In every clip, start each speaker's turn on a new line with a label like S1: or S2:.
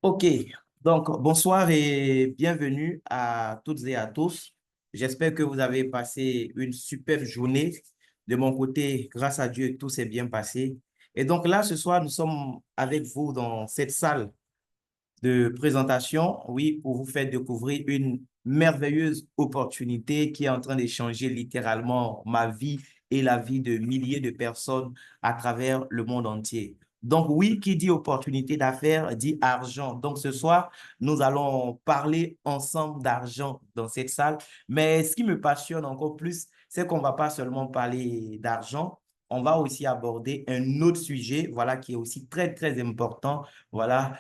S1: Ok, donc bonsoir et bienvenue à toutes et à tous. J'espère que vous avez passé une superbe journée. De mon côté, grâce à Dieu, tout s'est bien passé. Et donc là, ce soir, nous sommes avec vous dans cette salle de présentation, oui, pour vous faire découvrir une merveilleuse opportunité qui est en train de changer littéralement ma vie et la vie de milliers de personnes à travers le monde entier. Donc oui, qui dit opportunité d'affaires dit argent. Donc ce soir, nous allons parler ensemble d'argent dans cette salle. Mais ce qui me passionne encore plus, c'est qu'on va pas seulement parler d'argent, on va aussi aborder un autre sujet, voilà, qui est aussi très, très important, voilà,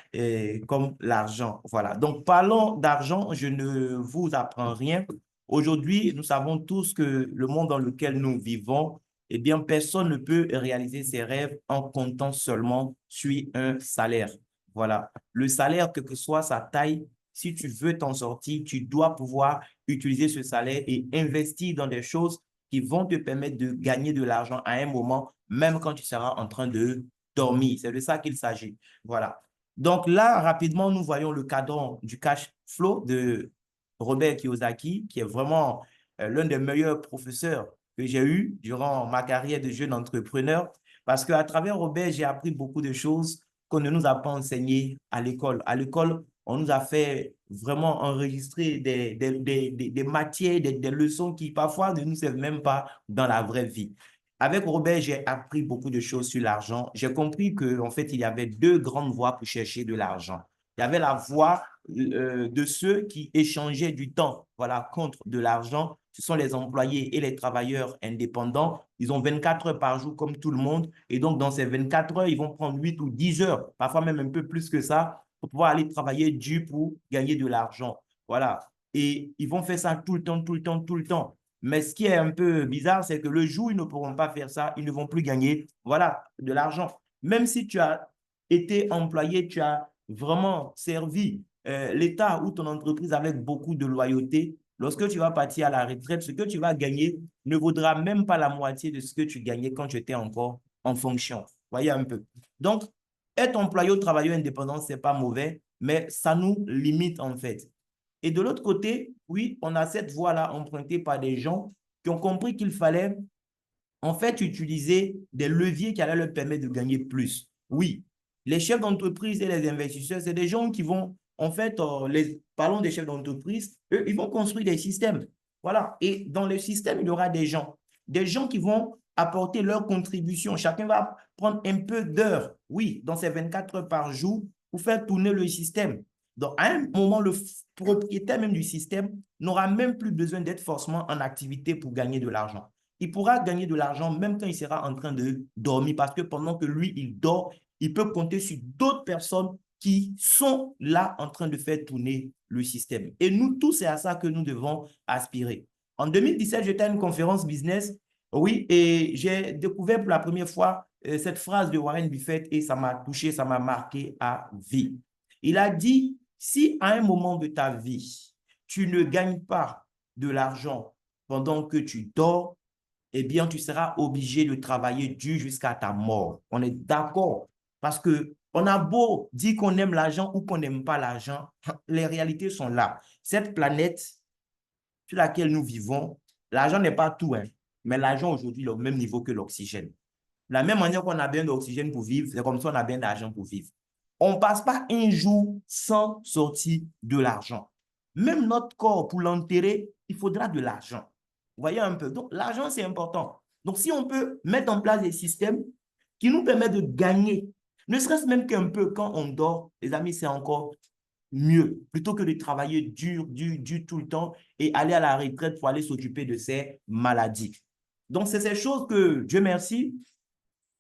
S1: comme l'argent. Voilà. Donc, parlons d'argent, je ne vous apprends rien. Aujourd'hui, nous savons tous que le monde dans lequel nous vivons, eh bien, personne ne peut réaliser ses rêves en comptant seulement sur un salaire. Voilà. Le salaire, quelle que soit sa taille, si tu veux t'en sortir, tu dois pouvoir utiliser ce salaire et investir dans des choses qui vont te permettre de gagner de l'argent à un moment, même quand tu seras en train de dormir. C'est de ça qu'il s'agit. Voilà. Donc là, rapidement, nous voyons le cadran du cash flow de Robert Kiyosaki, qui est vraiment l'un des meilleurs professeurs que j'ai eu durant ma carrière de jeune entrepreneur, parce qu'à travers Robert, j'ai appris beaucoup de choses qu'on ne nous a pas enseignées à l'école. À l'école, on nous a fait vraiment enregistrer des matières, des leçons qui parfois ne nous servent même pas dans la vraie vie. Avec Robert, j'ai appris beaucoup de choses sur l'argent. J'ai compris qu'en fait, il y avait deux grandes voies pour chercher de l'argent. Il y avait la voie de ceux qui échangeaient du temps, voilà, contre de l'argent. Ce sont les employés et les travailleurs indépendants. Ils ont 24 heures par jour comme tout le monde. Et donc, dans ces 24 heures, ils vont prendre 8 ou 10 heures, parfois même un peu plus que ça, pour pouvoir aller travailler dur pour gagner de l'argent. Voilà. Et ils vont faire ça tout le temps, tout le temps, tout le temps. Mais ce qui est un peu bizarre, c'est que le jour où ils ne pourront pas faire ça, ils ne vont plus gagner, voilà, de l'argent. Même si tu as été employé, tu as vraiment servi l'État ou ton entreprise avec beaucoup de loyauté, lorsque tu vas partir à la retraite, ce que tu vas gagner ne vaudra même pas la moitié de ce que tu gagnais quand tu étais encore en fonction. Voyez un peu. Donc, être employé ou travailleur indépendant, ce n'est pas mauvais, mais ça nous limite en fait. Et de l'autre côté, oui, on a cette voie-là empruntée par des gens qui ont compris qu'il fallait en fait utiliser des leviers qui allaient leur permettre de gagner plus. Oui, les chefs d'entreprise et les investisseurs, c'est des gens qui vont, en fait, parlons des chefs d'entreprise, eux, ils vont construire des systèmes. Voilà. Et dans le système, il y aura des gens qui vont apporter leur contribution. Chacun va prendre un peu d'heures, oui, dans ces 24 heures par jour pour faire tourner le système. Donc, à un moment, le propriétaire même du système n'aura même plus besoin d'être forcément en activité pour gagner de l'argent. Il pourra gagner de l'argent même quand il sera en train de dormir parce que pendant que lui, il dort, il peut compter sur d'autres personnes qui sont là en train de faire tourner le système. Et nous tous, c'est à ça que nous devons aspirer. En 2017, j'étais à une conférence business, oui, et j'ai découvert pour la première fois cette phrase de Warren Buffett et ça m'a touché, ça m'a marqué à vie. Il a dit, si à un moment de ta vie, tu ne gagnes pas de l'argent pendant que tu dors, eh bien, tu seras obligé de travailler dur jusqu'à ta mort. On est d'accord. Parce que on a beau dire qu'on aime l'argent ou qu'on n'aime pas l'argent, les réalités sont là. Cette planète sur laquelle nous vivons, l'argent n'est pas tout, hein, mais l'argent aujourd'hui est au même niveau que l'oxygène. De la même manière qu'on a bien d'oxygène pour vivre, c'est comme ça qu'on a bien d'argent pour vivre. On ne passe pas un jour sans sortir de l'argent. Même notre corps, pour l'enterrer, il faudra de l'argent. Vous voyez un peu. Donc, l'argent, c'est important. Donc, si on peut mettre en place des systèmes qui nous permettent de gagner, ne serait-ce même qu'un peu quand on dort, les amis, c'est encore mieux, plutôt que de travailler dur, dur, dur tout le temps et aller à la retraite pour aller s'occuper de ces maladies. Donc, c'est ces choses que, Dieu merci,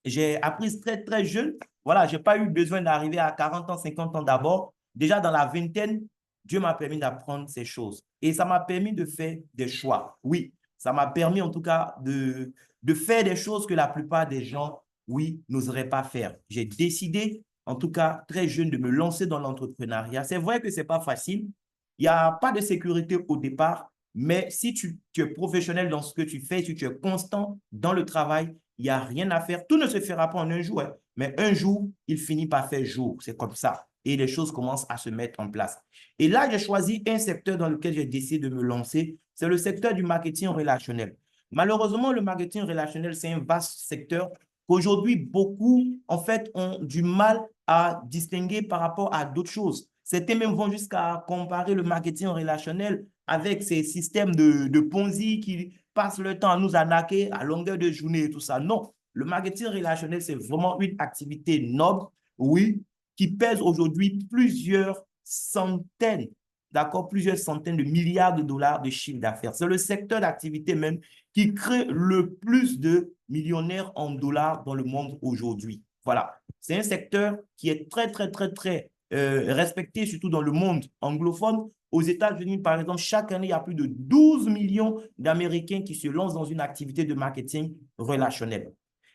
S1: j'ai appris très, très jeune. Voilà, je n'ai pas eu besoin d'arriver à 40 ans, 50 ans d'abord. Déjà dans la vingtaine, Dieu m'a permis d'apprendre ces choses. Et ça m'a permis de faire des choix. Oui, ça m'a permis en tout cas de faire des choses que la plupart des gens, oui, n'oseraient pas faire. J'ai décidé, en tout cas très jeune, de me lancer dans l'entrepreneuriat. C'est vrai que ce n'est pas facile. Il n'y a pas de sécurité au départ, mais si tu es professionnel dans ce que tu fais, si tu es constant dans le travail, il n'y a rien à faire. Tout ne se fera pas en un jour, hein, mais un jour, il finit par faire jour. C'est comme ça. et les choses commencent à se mettre en place. Et là, j'ai choisi un secteur dans lequel j'ai décidé de me lancer, c'est le secteur du marketing relationnel. Malheureusement, le marketing relationnel, c'est un vaste secteur qu'aujourd'hui, beaucoup, en fait, ont du mal à distinguer par rapport à d'autres choses. Certains même vont jusqu'à comparer le marketing relationnel avec ces systèmes de Ponzi qui passent le temps à nous arnaquer à longueur de journée et tout ça. Non, le marketing relationnel, c'est vraiment une activité noble, oui, qui pèse aujourd'hui plusieurs centaines, d'accord, plusieurs centaines de milliards de dollars de chiffre d'affaires. C'est le secteur d'activité même qui crée le plus de millionnaires en dollars dans le monde aujourd'hui. Voilà. C'est un secteur qui est très, très, très, très respecté, surtout dans le monde anglophone. Aux États-Unis, par exemple, chaque année, il y a plus de 12 millions d'Américains qui se lancent dans une activité de marketing relationnel.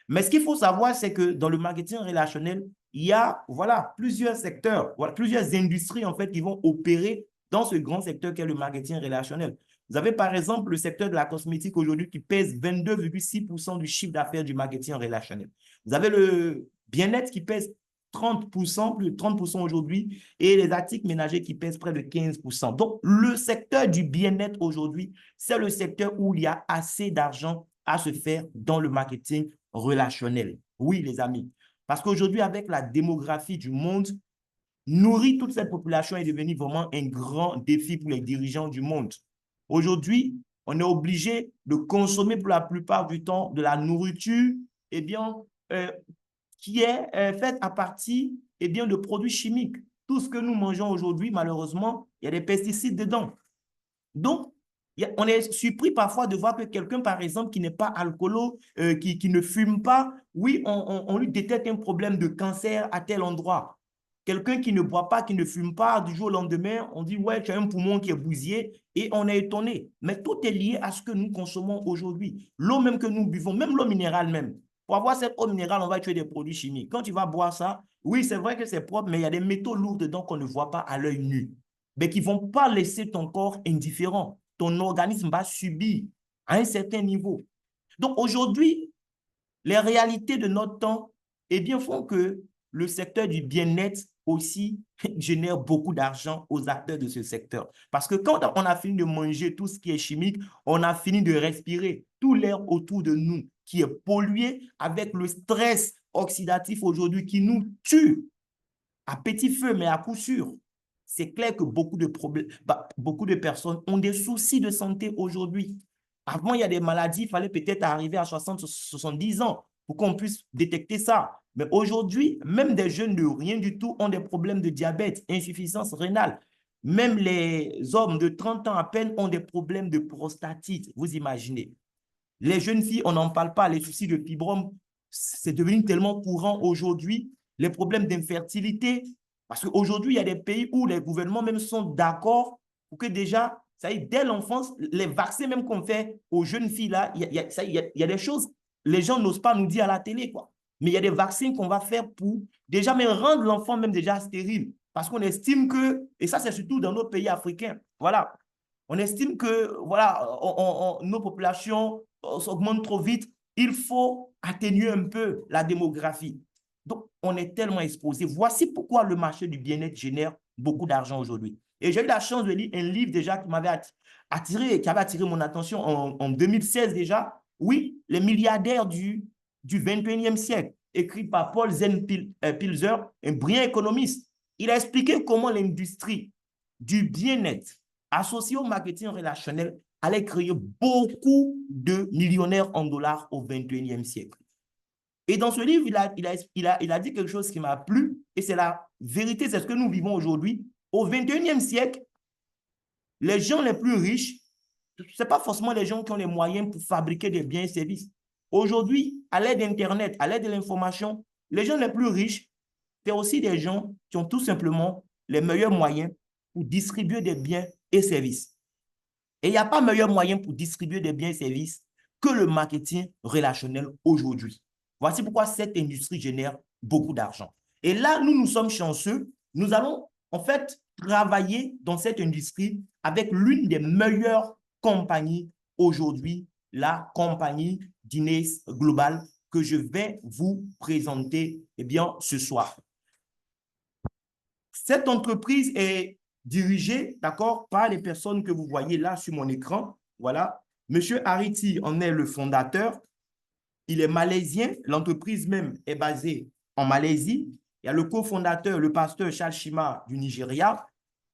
S1: Mais ce qu'il faut savoir, c'est que dans le marketing relationnel, il y a voilà, plusieurs secteurs, voilà, plusieurs industries en fait, qui vont opérer dans ce grand secteur qu'est le marketing relationnel. Vous avez par exemple le secteur de la cosmétique aujourd'hui qui pèse 22,6% du chiffre d'affaires du marketing relationnel. Vous avez le bien-être qui pèse 30%, plus de 30% aujourd'hui, et les articles ménagers qui pèsent près de 15%. Donc, le secteur du bien-être aujourd'hui, c'est le secteur où il y a assez d'argent à se faire dans le marketing relationnel. Oui, les amis. Parce qu'aujourd'hui, avec la démographie du monde, nourrir toute cette population est devenu vraiment un grand défi pour les dirigeants du monde. Aujourd'hui, on est obligé de consommer pour la plupart du temps de la nourriture eh bien, qui est faite à partir eh bien, de produits chimiques. Tout ce que nous mangeons aujourd'hui, malheureusement, il y a des pesticides dedans. Donc, on est surpris parfois de voir que quelqu'un, par exemple, qui n'est pas alcoolo, qui ne fume pas, oui, on lui détecte un problème de cancer à tel endroit. Quelqu'un qui ne boit pas, qui ne fume pas, du jour au lendemain, on dit, ouais, tu as un poumon qui est bousillé et on est étonné. Mais tout est lié à ce que nous consommons aujourd'hui. L'eau même que nous buvons, même l'eau minérale même. Pour avoir cette eau minérale, on va tuer des produits chimiques. Quand tu vas boire ça, oui, c'est vrai que c'est propre, mais il y a des métaux lourds dedans qu'on ne voit pas à l'œil nu, mais qui ne vont pas laisser ton corps indifférent. Ton organisme va subir à un certain niveau. Donc aujourd'hui, les réalités de notre temps eh bien, font que le secteur du bien-être aussi génère beaucoup d'argent aux acteurs de ce secteur. Parce que quand on a fini de manger tout ce qui est chimique, on a fini de respirer tout l'air autour de nous qui est pollué avec le stress oxydatif aujourd'hui qui nous tue à petit feu, mais à coup sûr. C'est clair que beaucoup de personnes ont des soucis de santé aujourd'hui. Avant, il y a des maladies, il fallait peut-être arriver à 60, 70 ans pour qu'on puisse détecter ça. Mais aujourd'hui, même des jeunes de rien du tout ont des problèmes de diabète, insuffisance rénale. Même les hommes de 30 ans à peine ont des problèmes de prostatite, vous imaginez. Les jeunes filles, on n'en parle pas, les soucis de fibrome, c'est devenu tellement courant aujourd'hui. Les problèmes d'infertilité, parce qu'aujourd'hui, il y a des pays où les gouvernements même sont d'accord pour que déjà, ça y est, dès l'enfance, les vaccins même qu'on fait aux jeunes filles, là, il y a des choses, les gens n'osent pas nous dire à la télé, quoi. Mais il y a des vaccins qu'on va faire pour déjà mais rendre l'enfant même déjà stérile. Parce qu'on estime que, et ça c'est surtout dans nos pays africains, voilà, on estime que voilà, nos populations s'augmentent trop vite. Il faut atténuer un peu la démographie. Donc, on est tellement exposé. Voici pourquoi le marché du bien-être génère beaucoup d'argent aujourd'hui. Et j'ai eu la chance de lire un livre déjà qui m'avait attiré, qui avait attiré mon attention en 2016 déjà. Oui, les milliardaires du 21e siècle, écrit par Paul Pilzer, un brillant économiste. Il a expliqué comment l'industrie du bien-être associé au marketing relationnel allait créer beaucoup de millionnaires en dollars au 21e siècle. Et dans ce livre, il a dit quelque chose qui m'a plu, et c'est la vérité, c'est ce que nous vivons aujourd'hui. Au 21e siècle, les gens les plus riches, ce n'est pas forcément les gens qui ont les moyens pour fabriquer des biens et services. Aujourd'hui, à l'aide d'Internet, à l'aide de l'information, les gens les plus riches, c'est aussi des gens qui ont tout simplement les meilleurs moyens pour distribuer des biens et services. Et il n'y a pas meilleur moyen pour distribuer des biens et services que le marketing relationnel aujourd'hui. Voici pourquoi cette industrie génère beaucoup d'argent. Et là, nous sommes chanceux. Nous allons en fait travailler dans cette industrie avec l'une des meilleures compagnies aujourd'hui, la compagnie Guinness Global, que je vais vous présenter eh bien, ce soir. Cette entreprise est dirigée, d'accord, par les personnes que vous voyez là sur mon écran. Voilà. Monsieur Ariti en est le fondateur. Il est malaisien. L'entreprise même est basée en Malaisie. Il y a le cofondateur, le pasteur Charles Shima du Nigeria.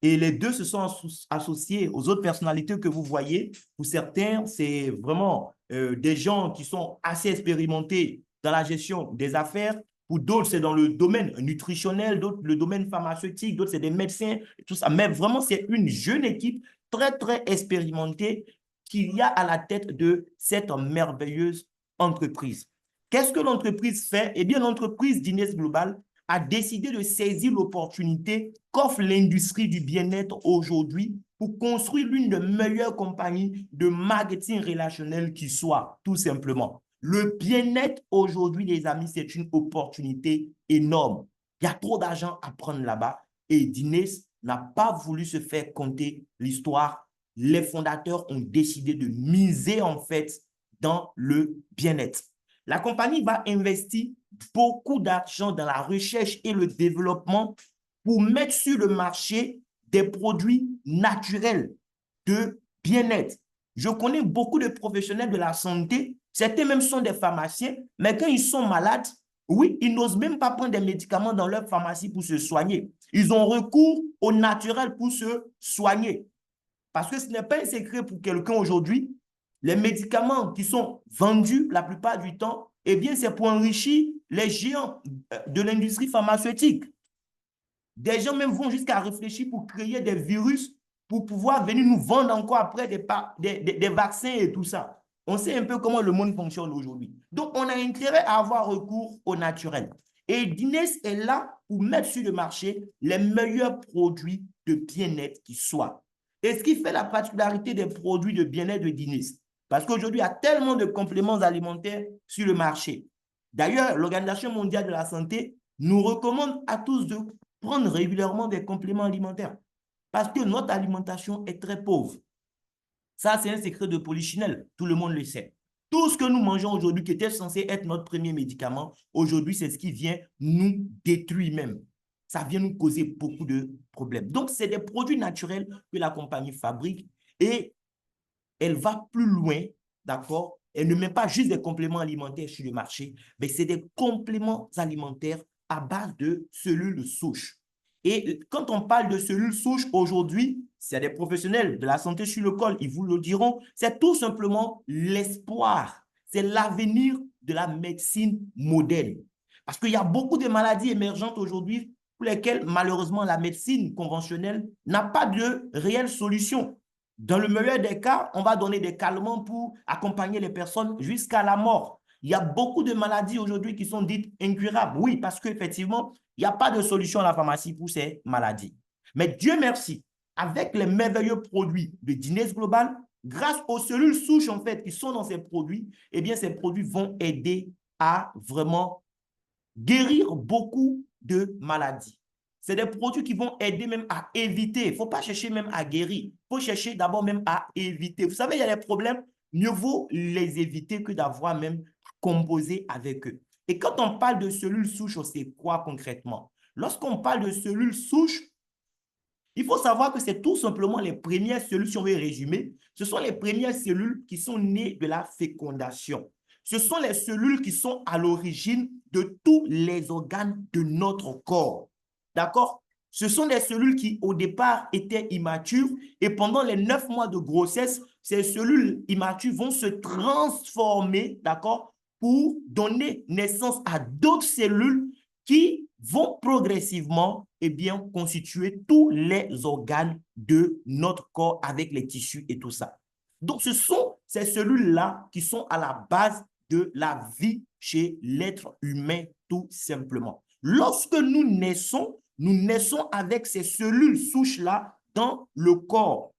S1: Et les deux se sont associés aux autres personnalités que vous voyez. Pour certains, c'est vraiment des gens qui sont assez expérimentés dans la gestion des affaires. Pour d'autres, c'est dans le domaine nutritionnel, d'autres, le domaine pharmaceutique, d'autres, c'est des médecins, tout ça. Mais vraiment, c'est une jeune équipe très, très expérimentée qu'il y a à la tête de cette merveilleuse entreprise. Qu'est-ce que l'entreprise fait? Eh bien, l'entreprise d'Ines Global a décidé de saisir l'opportunité qu'offre l'industrie du bien-être aujourd'hui pour construire l'une des meilleures compagnies de marketing relationnel qui soit, tout simplement. Le bien-être aujourd'hui, les amis, c'est une opportunité énorme. Il y a trop d'argent à prendre là-bas et Dines n'a pas voulu se faire compter l'histoire. Les fondateurs ont décidé de miser en fait dans le bien-être. La compagnie va investir beaucoup d'argent dans la recherche et le développement pour mettre sur le marché des produits naturels de bien-être. Je connais beaucoup de professionnels de la santé, certains même sont des pharmaciens, mais quand ils sont malades, oui, ils n'osent même pas prendre des médicaments dans leur pharmacie pour se soigner. Ils ont recours au naturel pour se soigner. Parce que ce n'est pas un secret pour quelqu'un aujourd'hui. Les médicaments qui sont vendus la plupart du temps, eh bien, c'est pour enrichir les géants de l'industrie pharmaceutique. Des gens même vont jusqu'à réfléchir pour créer des virus pour pouvoir venir nous vendre encore après des vaccins et tout ça. On sait un peu comment le monde fonctionne aujourd'hui. Donc, on a intérêt à avoir recours au naturel. Et Dines est là pour mettre sur le marché les meilleurs produits de bien-être qui soient. Et ce qui fait la particularité des produits de bien-être de Dines, parce qu'aujourd'hui, il y a tellement de compléments alimentaires sur le marché. D'ailleurs, l'Organisation mondiale de la santé nous recommande à tous de prendre régulièrement des compléments alimentaires parce que notre alimentation est très pauvre. Ça, c'est un secret de polichinelle. Tout le monde le sait. Tout ce que nous mangeons aujourd'hui, qui était censé être notre premier médicament, aujourd'hui, c'est ce qui vient nous détruire même. Ça vient nous causer beaucoup de problèmes. Donc, c'est des produits naturels que la compagnie fabrique et elle va plus loin, d'accord? Elle ne met pas juste des compléments alimentaires sur le marché, mais c'est des compléments alimentaires à base de cellules souches. Et quand on parle de cellules souches aujourd'hui, c'est des professionnels de la santé sur le col, ils vous le diront, c'est tout simplement l'espoir, c'est l'avenir de la médecine moderne. Parce qu'il y a beaucoup de maladies émergentes aujourd'hui pour lesquelles, malheureusement, la médecine conventionnelle n'a pas de réelle solution. Dans le meilleur des cas, on va donner des calmants pour accompagner les personnes jusqu'à la mort. Il y a beaucoup de maladies aujourd'hui qui sont dites incurables. Oui, parce qu'effectivement, il n'y a pas de solution à la pharmacie pour ces maladies. Mais Dieu merci, avec les merveilleux produits de Dines Global, grâce aux cellules souches en fait qui sont dans ces produits, eh bien ces produits vont aider à vraiment guérir beaucoup de maladies. C'est des produits qui vont aider même à éviter. Il ne faut pas chercher même à guérir. Il faut chercher d'abord même à éviter. Vous savez, il y a des problèmes, mieux vaut les éviter que d'avoir même composé avec eux. Et quand on parle de cellules souches, c'est quoi concrètement? Lorsqu'on parle de cellules souches, il faut savoir que c'est tout simplement les premières cellules, si on veut résumer, ce sont les premières cellules qui sont nées de la fécondation. Ce sont les cellules qui sont à l'origine de tous les organes de notre corps. D'accord? Ce sont des cellules qui, au départ, étaient immatures et pendant les 9 mois de grossesse, ces cellules immatures vont se transformer, d'accord, pour donner naissance à d'autres cellules qui vont progressivement eh bien, constituer tous les organes de notre corps avec les tissus et tout ça. Donc, ce sont ces cellules-là qui sont à la base de la vie chez l'être humain, tout simplement. Lorsque nous naissons avec ces cellules souches-là dans le corps.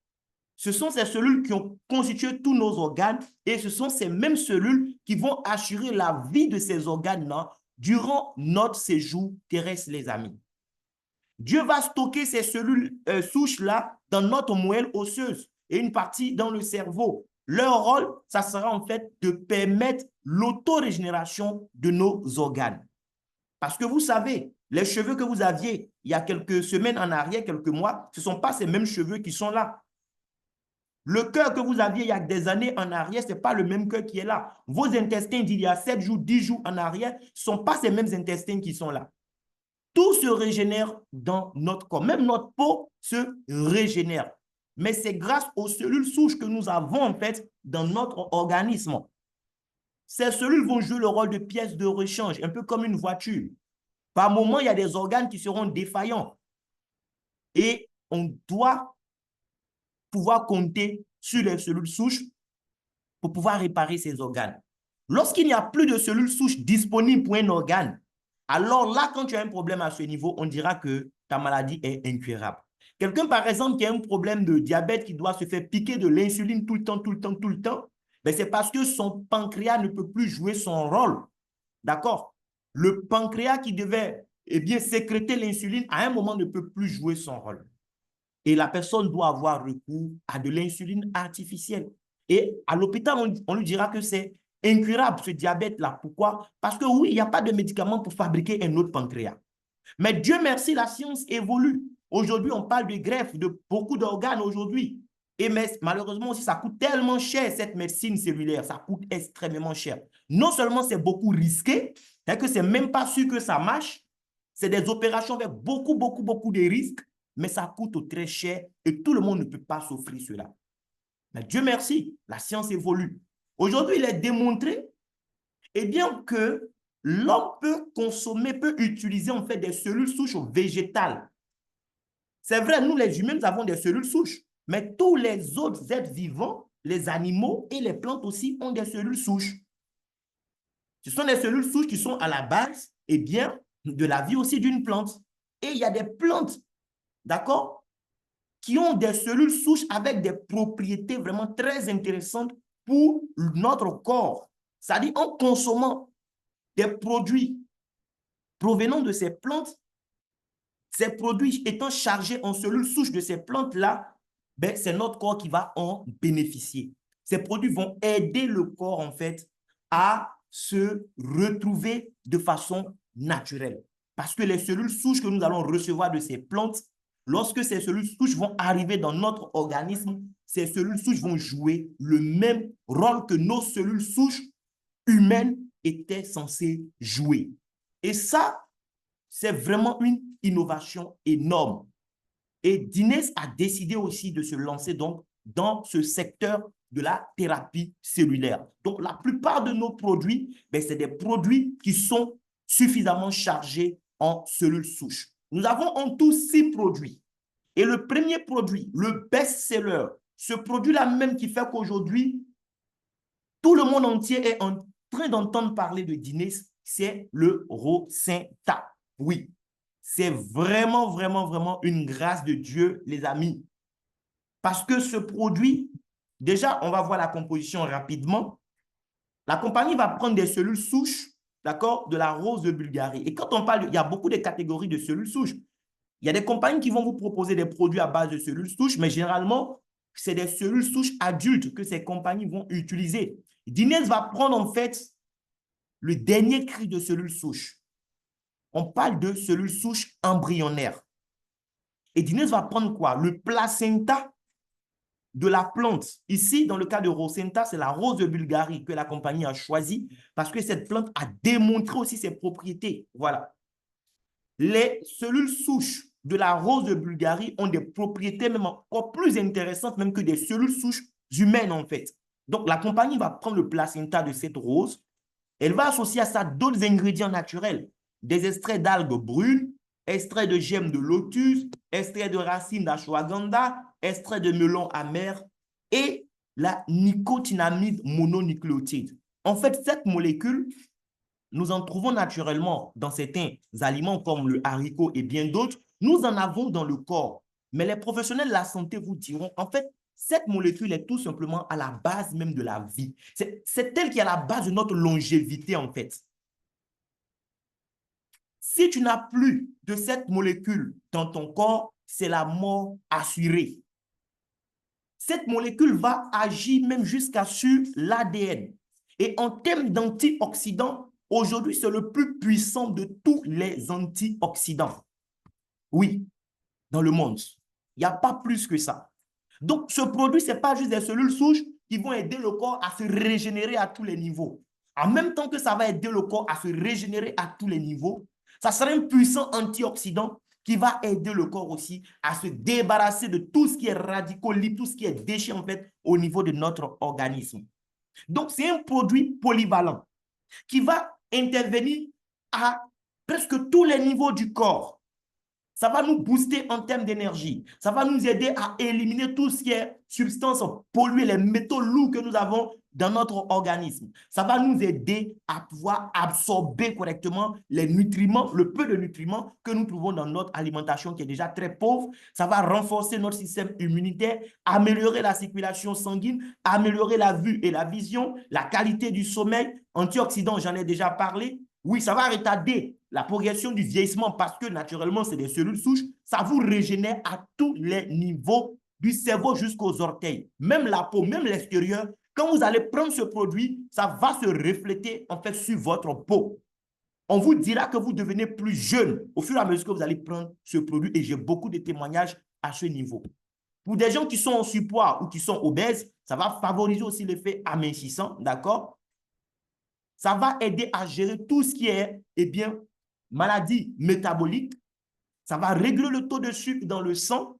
S1: Ce sont ces cellules qui ont constitué tous nos organes et ce sont ces mêmes cellules qui vont assurer la vie de ces organes-là durant notre séjour terrestre, les amis. Dieu va stocker ces cellules souches-là dans notre moelle osseuse et une partie dans le cerveau. Leur rôle, ça sera en fait de permettre l'autorégénération de nos organes. Parce que vous savez, Les cheveux que vous aviez il y a quelques semaines en arrière, quelques mois, ce ne sont pas ces mêmes cheveux qui sont là. Le cœur que vous aviez il y a des années en arrière, ce n'est pas le même cœur qui est là. Vos intestins d'il y a 7 jours, 10 jours en arrière, ne sont pas ces mêmes intestins qui sont là. Tout se régénère dans notre corps. Même notre peau se régénère. Mais c'est grâce aux cellules souches que nous avons en fait dans notre organisme. Ces cellules vont jouer le rôle de pièces de rechange, un peu comme une voiture. Par moment, il y a des organes qui seront défaillants. Et on doit pouvoir compter sur les cellules souches pour pouvoir réparer ces organes. Lorsqu'il n'y a plus de cellules souches disponibles pour un organe, alors là, quand tu as un problème à ce niveau, on dira que ta maladie est incurable. Quelqu'un, par exemple, qui a un problème de diabète, qui doit se faire piquer de l'insuline tout le temps, tout le temps, tout le temps, ben c'est parce que son pancréas ne peut plus jouer son rôle. D'accord? Le pancréas qui devait sécréter l'insuline, à un moment, ne peut plus jouer son rôle. Et la personne doit avoir recours à de l'insuline artificielle. Et à l'hôpital, on lui dira que c'est incurable, ce diabète-là. Pourquoi? Parce que oui, il n'y a pas de médicament pour fabriquer un autre pancréas. Mais Dieu merci, la science évolue. Aujourd'hui, on parle de greffe, de beaucoup d'organes aujourd'hui. Et mais, malheureusement aussi, ça coûte tellement cher, cette médecine cellulaire. Ça coûte extrêmement cher. Non seulement c'est beaucoup risqué, c'est que c'est même pas sûr que ça marche. C'est des opérations avec beaucoup, beaucoup, beaucoup de risques, mais ça coûte très cher et tout le monde ne peut pas s'offrir cela. Mais Dieu merci, la science évolue. Aujourd'hui, il est démontré que l'homme peut consommer, peut utiliser en fait des cellules souches végétales. C'est vrai, nous les humains, nous avons des cellules souches, mais tous les autres êtres vivants, les animaux et les plantes aussi ont des cellules souches. Ce sont des cellules souches qui sont à la base, de la vie aussi d'une plante. Et il y a des plantes, d'accord, qui ont des cellules souches avec des propriétés vraiment très intéressantes pour notre corps. C'est-à-dire en consommant des produits provenant de ces plantes, ces produits étant chargés en cellules souches de ces plantes-là, ben, c'est notre corps qui va en bénéficier. Ces produits vont aider le corps, en fait, à se retrouver de façon naturelle. Parce que les cellules souches que nous allons recevoir de ces plantes, lorsque ces cellules souches vont arriver dans notre organisme, ces cellules souches vont jouer le même rôle que nos cellules souches humaines étaient censées jouer. Et ça, c'est vraiment une innovation énorme. Et Dines a décidé aussi de se lancer donc dans ce secteur de la thérapie cellulaire. Donc, la plupart de nos produits, ben, c'est des produits qui sont suffisamment chargés en cellules souches. Nous avons en tout 6 produits. Et le premier produit, le best-seller, ce produit-là même qui fait qu'aujourd'hui, tout le monde entier est en train d'entendre parler de Dines, c'est le Rocinta. Oui, c'est vraiment, vraiment, vraiment une grâce de Dieu, les amis. Parce que ce produit, déjà, on va voir la composition rapidement. La compagnie va prendre des cellules souches, d'accord, de la rose de Bulgarie. Et quand on parle, il y a beaucoup de catégories de cellules souches. Il y a des compagnies qui vont vous proposer des produits à base de cellules souches, mais généralement, c'est des cellules souches adultes que ces compagnies vont utiliser. Dines va prendre en fait le dernier cri de cellules souches. On parle de cellules souches embryonnaires. Et Dines va prendre quoi? Le placenta de la plante. Ici, dans le cas de Rocinta, c'est la rose de Bulgarie que la compagnie a choisi parce que cette plante a démontré aussi ses propriétés. Voilà. Les cellules souches de la rose de Bulgarie ont des propriétés même encore plus intéressantes même que des cellules souches humaines en fait. Donc, la compagnie va prendre le placenta de cette rose. Elle va associer à ça d'autres ingrédients naturels, des extraits d'algues brunes, extraits de gemmes de lotus, extraits de racines d'ashwagandha, extraits de melon amer et la nicotinamide mononucléotide. En fait, cette molécule, nous en trouvons naturellement dans certains aliments comme le haricot et bien d'autres. Nous en avons dans le corps. Mais les professionnels de la santé vous diront, en fait, cette molécule est tout simplement à la base même de la vie. C'est elle qui est à la base de notre longévité, en fait. Si tu n'as plus de cette molécule dans ton corps, c'est la mort assurée. Cette molécule va agir même jusqu'à sur l'ADN. Et en termes d'antioxydants, Aujourd'hui, c'est le plus puissant de tous les antioxydants. Oui, dans le monde. Il n'y a pas plus que ça. Donc, ce produit, ce n'est pas juste des cellules souches qui vont aider le corps à se régénérer à tous les niveaux. En même temps que ça va aider le corps à se régénérer à tous les niveaux, ça sera un puissant antioxydant qui va aider le corps aussi à se débarrasser de tout ce qui est radicaux libres, tout ce qui est déchets en fait au niveau de notre organisme. Donc, c'est un produit polyvalent qui va intervenir à presque tous les niveaux du corps. Ça va nous booster en termes d'énergie. Ça va nous aider à éliminer tout ce qui est substances polluées, les métaux lourds que nous avons dans notre organisme. Ça va nous aider à pouvoir absorber correctement les nutriments, le peu de nutriments que nous trouvons dans notre alimentation qui est déjà très pauvre. Ça va renforcer notre système immunitaire, améliorer la circulation sanguine, améliorer la vue et la vision, la qualité du sommeil. Antioxydants, j'en ai déjà parlé. Oui, ça va retarder la progression du vieillissement parce que naturellement, c'est des cellules souches. Ça vous régénère à tous les niveaux, du cerveau jusqu'aux orteils. Même la peau, même l'extérieur. Quand vous allez prendre ce produit, ça va se refléter en fait sur votre peau. On vous dira que vous devenez plus jeune au fur et à mesure que vous allez prendre ce produit et j'ai beaucoup de témoignages à ce niveau. Pour des gens qui sont en surpoids ou qui sont obèses, ça va favoriser aussi l'effet amincissant, d'accord? Ça va aider à gérer tout ce qui est, eh bien, maladie métabolique. Ça va régler le taux de sucre dans le sang.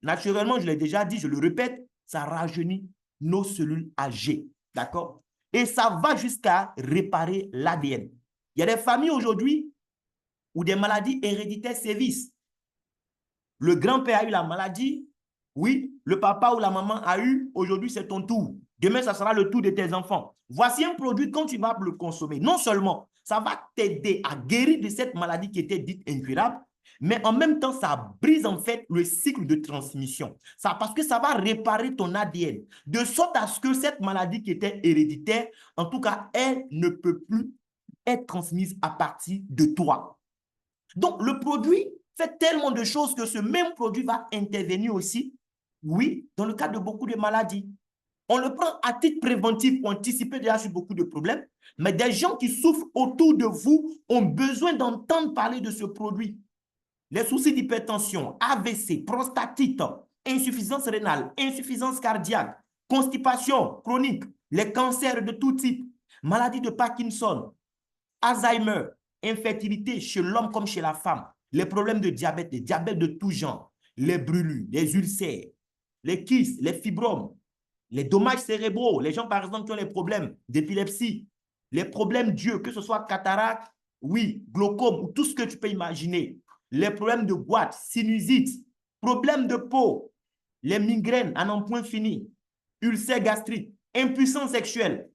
S1: Naturellement, je l'ai déjà dit, je le répète, ça rajeunit nos cellules âgées. D'accord? Et ça va jusqu'à réparer l'ADN. Il y a des familles aujourd'hui où des maladies héréditaires sévissent. Le grand-père a eu la maladie, oui, le papa ou la maman a eu, aujourd'hui c'est ton tour. Demain, ça sera le tour de tes enfants. Voici un produit, quand tu vas le consommer, non seulement ça va t'aider à guérir de cette maladie qui était dite incurable, mais en même temps, ça brise en fait le cycle de transmission. Ça, parce que ça va réparer ton ADN, de sorte à ce que cette maladie qui était héréditaire, en tout cas, elle ne peut plus être transmise à partir de toi. Donc, le produit fait tellement de choses que ce même produit va intervenir aussi, oui, dans le cadre de beaucoup de maladies. On le prend à titre préventif pour anticiper déjà sur beaucoup de problèmes, mais des gens qui souffrent autour de vous ont besoin d'entendre parler de ce produit. Les soucis d'hypertension, AVC, prostatite, insuffisance rénale, insuffisance cardiaque, constipation chronique, les cancers de tout type, maladie de Parkinson, Alzheimer, infertilité chez l'homme comme chez la femme, les problèmes de diabète, les diabètes de tout genre, les brûlures, les ulcères, les kystes, les fibromes, les dommages cérébraux, les gens par exemple qui ont les problèmes d'épilepsie, les problèmes d'yeux, que ce soit cataracte, oui, glaucome ou tout ce que tu peux imaginer, les problèmes de goître, sinusite, problèmes de peau, les migraines à n'en point fini, ulcères gastriques, impuissance sexuelle,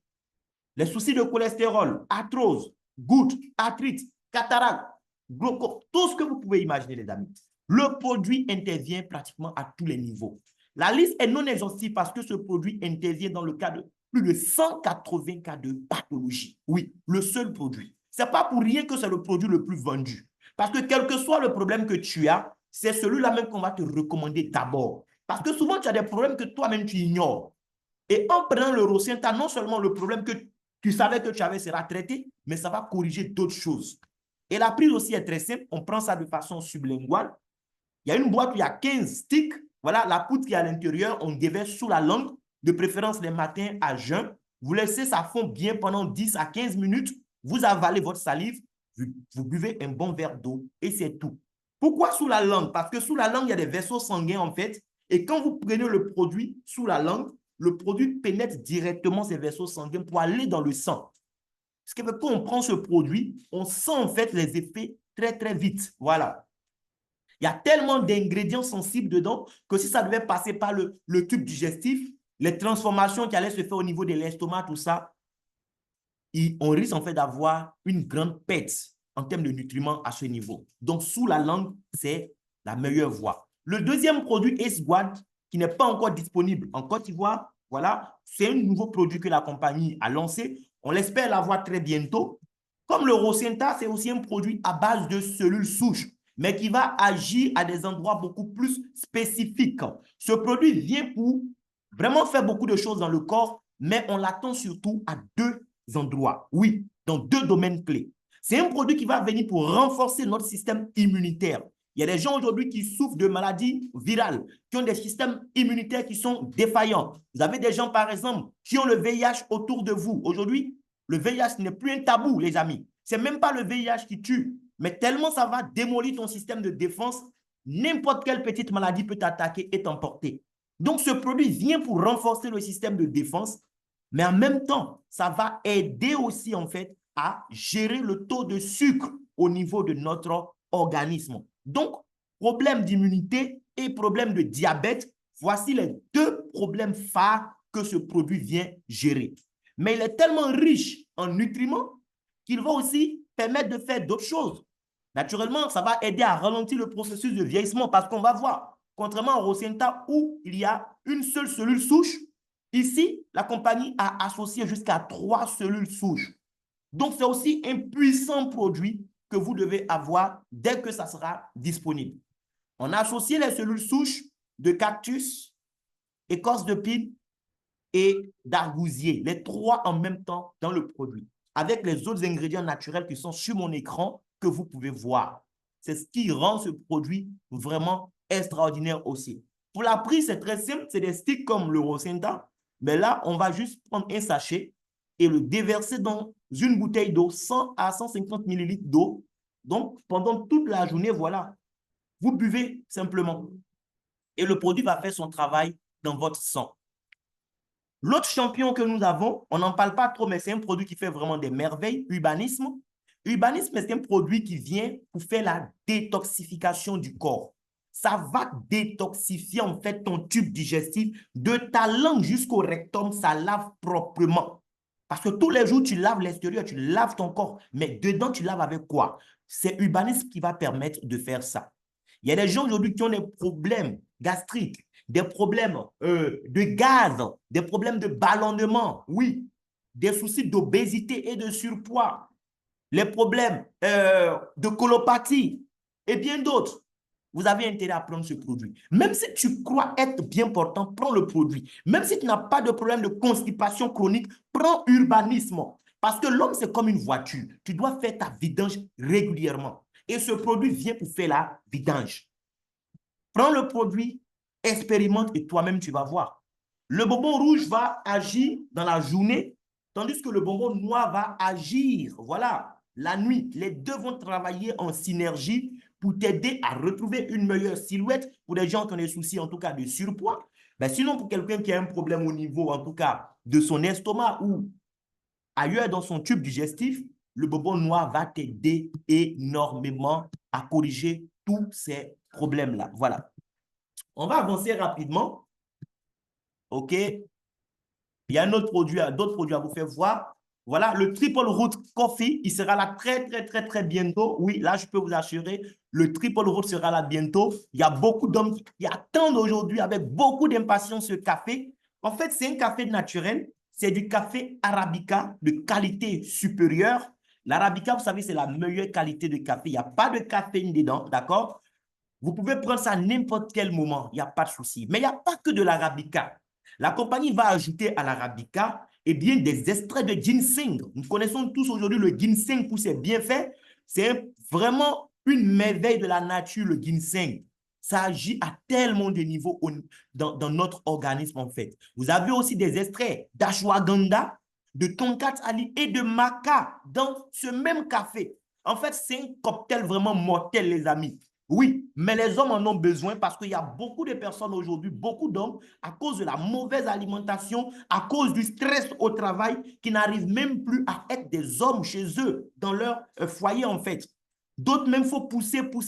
S1: les soucis de cholestérol, arthrose, goutte, arthrite, cataracte, glaucome, tout ce que vous pouvez imaginer, les amis. Le produit intervient pratiquement à tous les niveaux. La liste est non exhaustive parce que ce produit intervient dans le cas de plus de 180 cas de pathologie. Oui, le seul produit. Ce n'est pas pour rien que c'est le produit le plus vendu. Parce que quel que soit le problème que tu as, c'est celui-là même qu'on va te recommander d'abord. Parce que souvent, tu as des problèmes que toi-même tu ignores. Et en prenant le Rosenta, non seulement le problème que tu savais que tu avais sera traité, mais ça va corriger d'autres choses. Et la prise aussi est très simple. On prend ça de façon sublinguale. Il y a une boîte où il y a 15 sticks. Voilà, la poudre qui est à l'intérieur, on déverse sous la langue, de préférence les matins à jeun. Vous laissez ça fond bien pendant 10 à 15 minutes. Vous avalez votre salive, vous buvez un bon verre d'eau et c'est tout. Pourquoi sous la langue? Parce que sous la langue, il y a des vaisseaux sanguins en fait. Et quand vous prenez le produit sous la langue, le produit pénètre directement ces vaisseaux sanguins pour aller dans le sang. Ce qui fait que quand on prend ce produit, on sent en fait les effets très, très vite. Voilà. Il y a tellement d'ingrédients sensibles dedans que si ça devait passer par le tube digestif, les transformations qui allaient se faire au niveau de l'estomac, tout ça, on risque en fait d'avoir une grande perte en termes de nutriments à ce niveau. Donc, sous la langue, c'est la meilleure voie. Le deuxième produit est Squad, qui n'est pas encore disponible en Côte d'Ivoire. Voilà, c'est un nouveau produit que la compagnie a lancé. On l'espère l'avoir très bientôt. Comme le Rosenta, c'est aussi un produit à base de cellules souches, mais qui va agir à des endroits beaucoup plus spécifiques. Ce produit vient pour vraiment faire beaucoup de choses dans le corps, mais on l'attend surtout à deux endroits. Oui, dans deux domaines clés. C'est un produit qui va venir pour renforcer notre système immunitaire. Il y a des gens aujourd'hui qui souffrent de maladies virales, qui ont des systèmes immunitaires qui sont défaillants. Vous avez des gens, par exemple, qui ont le VIH autour de vous. Aujourd'hui, le VIH n'est plus un tabou, les amis. Ce n'est même pas le VIH qui tue, mais tellement ça va démolir ton système de défense, n'importe quelle petite maladie peut t'attaquer et t'emporter. Donc, ce produit vient pour renforcer le système de défense, mais en même temps, ça va aider aussi, en fait, à gérer le taux de sucre au niveau de notre organisme. Donc, problème d'immunité et problème de diabète, voici les deux problèmes phares que ce produit vient gérer. Mais il est tellement riche en nutriments qu'il va aussi permettre de faire d'autres choses. Naturellement, ça va aider à ralentir le processus de vieillissement parce qu'on va voir, contrairement au Rosenta où il y a une seule cellule souche, ici, la compagnie a associé jusqu'à 3 cellules souches. Donc, c'est aussi un puissant produit que vous devez avoir dès que ça sera disponible. On a associé les cellules souches de cactus, écorce de pine et d'argousier, les trois en même temps dans le produit, avec les autres ingrédients naturels qui sont sur mon écran que vous pouvez voir. C'est ce qui rend ce produit vraiment extraordinaire aussi. Pour la prise, c'est très simple, c'est des sticks comme le Rosenta, mais là, on va juste prendre un sachet et le déverser dans une bouteille d'eau, 100 à 150 millilitres d'eau. Donc, pendant toute la journée, voilà, vous buvez simplement. Et le produit va faire son travail dans votre sang. L'autre champion que nous avons, on n'en parle pas trop, mais c'est un produit qui fait vraiment des merveilles, Urbanisme. Urbanisme, c'est un produit qui vient pour faire la détoxification du corps. Ça va détoxifier en fait ton tube digestif de ta langue jusqu'au rectum, ça lave proprement. Parce que tous les jours, tu laves l'extérieur, tu laves ton corps, mais dedans, tu laves avec quoi? C'est Urbanisme qui va permettre de faire ça. Il y a des gens aujourd'hui qui ont des problèmes gastriques, des problèmes de gaz, des problèmes de ballonnement, oui, des soucis d'obésité et de surpoids, les problèmes de colopathie et bien d'autres. Vous avez intérêt à prendre ce produit. Même si tu crois être bien portant, prends le produit. Même si tu n'as pas de problème de constipation chronique, prends Urbanisme. Parce que l'homme, c'est comme une voiture. Tu dois faire ta vidange régulièrement. Et ce produit vient pour faire la vidange. Prends le produit, expérimente et toi-même, tu vas voir. Le bonbon rouge va agir dans la journée, tandis que le bonbon noir va agir, voilà, la nuit. Les deux vont travailler en synergie pour t'aider à retrouver une meilleure silhouette pour les gens qui ont des soucis, en tout cas, de surpoids. Mais sinon, pour quelqu'un qui a un problème au niveau, en tout cas, de son estomac ou ailleurs dans son tube digestif, le bonbon noir va t'aider énormément à corriger tous ces problèmes-là. Voilà. On va avancer rapidement. OK. Il y a un autre produit, d'autres produits à vous faire voir. Voilà, le Triple Root Coffee, il sera là très bientôt. Oui, là, je peux vous assurer, le Triple Root sera là bientôt. Il y a beaucoup d'hommes qui attendent aujourd'hui avec beaucoup d'impatience ce café. En fait, c'est un café naturel. C'est du café Arabica de qualité supérieure. L'Arabica, vous savez, c'est la meilleure qualité de café. Il n'y a pas de caféine dedans, d'accord? Vous pouvez prendre ça à n'importe quel moment, il n'y a pas de souci. Mais il n'y a pas que de l'Arabica. La compagnie va ajouter à l'Arabica eh bien, des extraits de ginseng. Nous connaissons tous aujourd'hui le ginseng pour ses bienfaits. C'est vraiment une merveille de la nature, le ginseng. Ça agit à tellement de niveaux dans notre organisme, en fait. Vous avez aussi des extraits d'ashwagandha, de tonkat ali et de maca dans ce même café. En fait, c'est un cocktail vraiment mortel, les amis. Oui, mais les hommes en ont besoin parce qu'il y a beaucoup de personnes aujourd'hui, beaucoup d'hommes, à cause de la mauvaise alimentation, à cause du stress au travail, qui n'arrivent même plus à être des hommes chez eux, dans leur foyer en fait. D'autres même, il faut pousser pour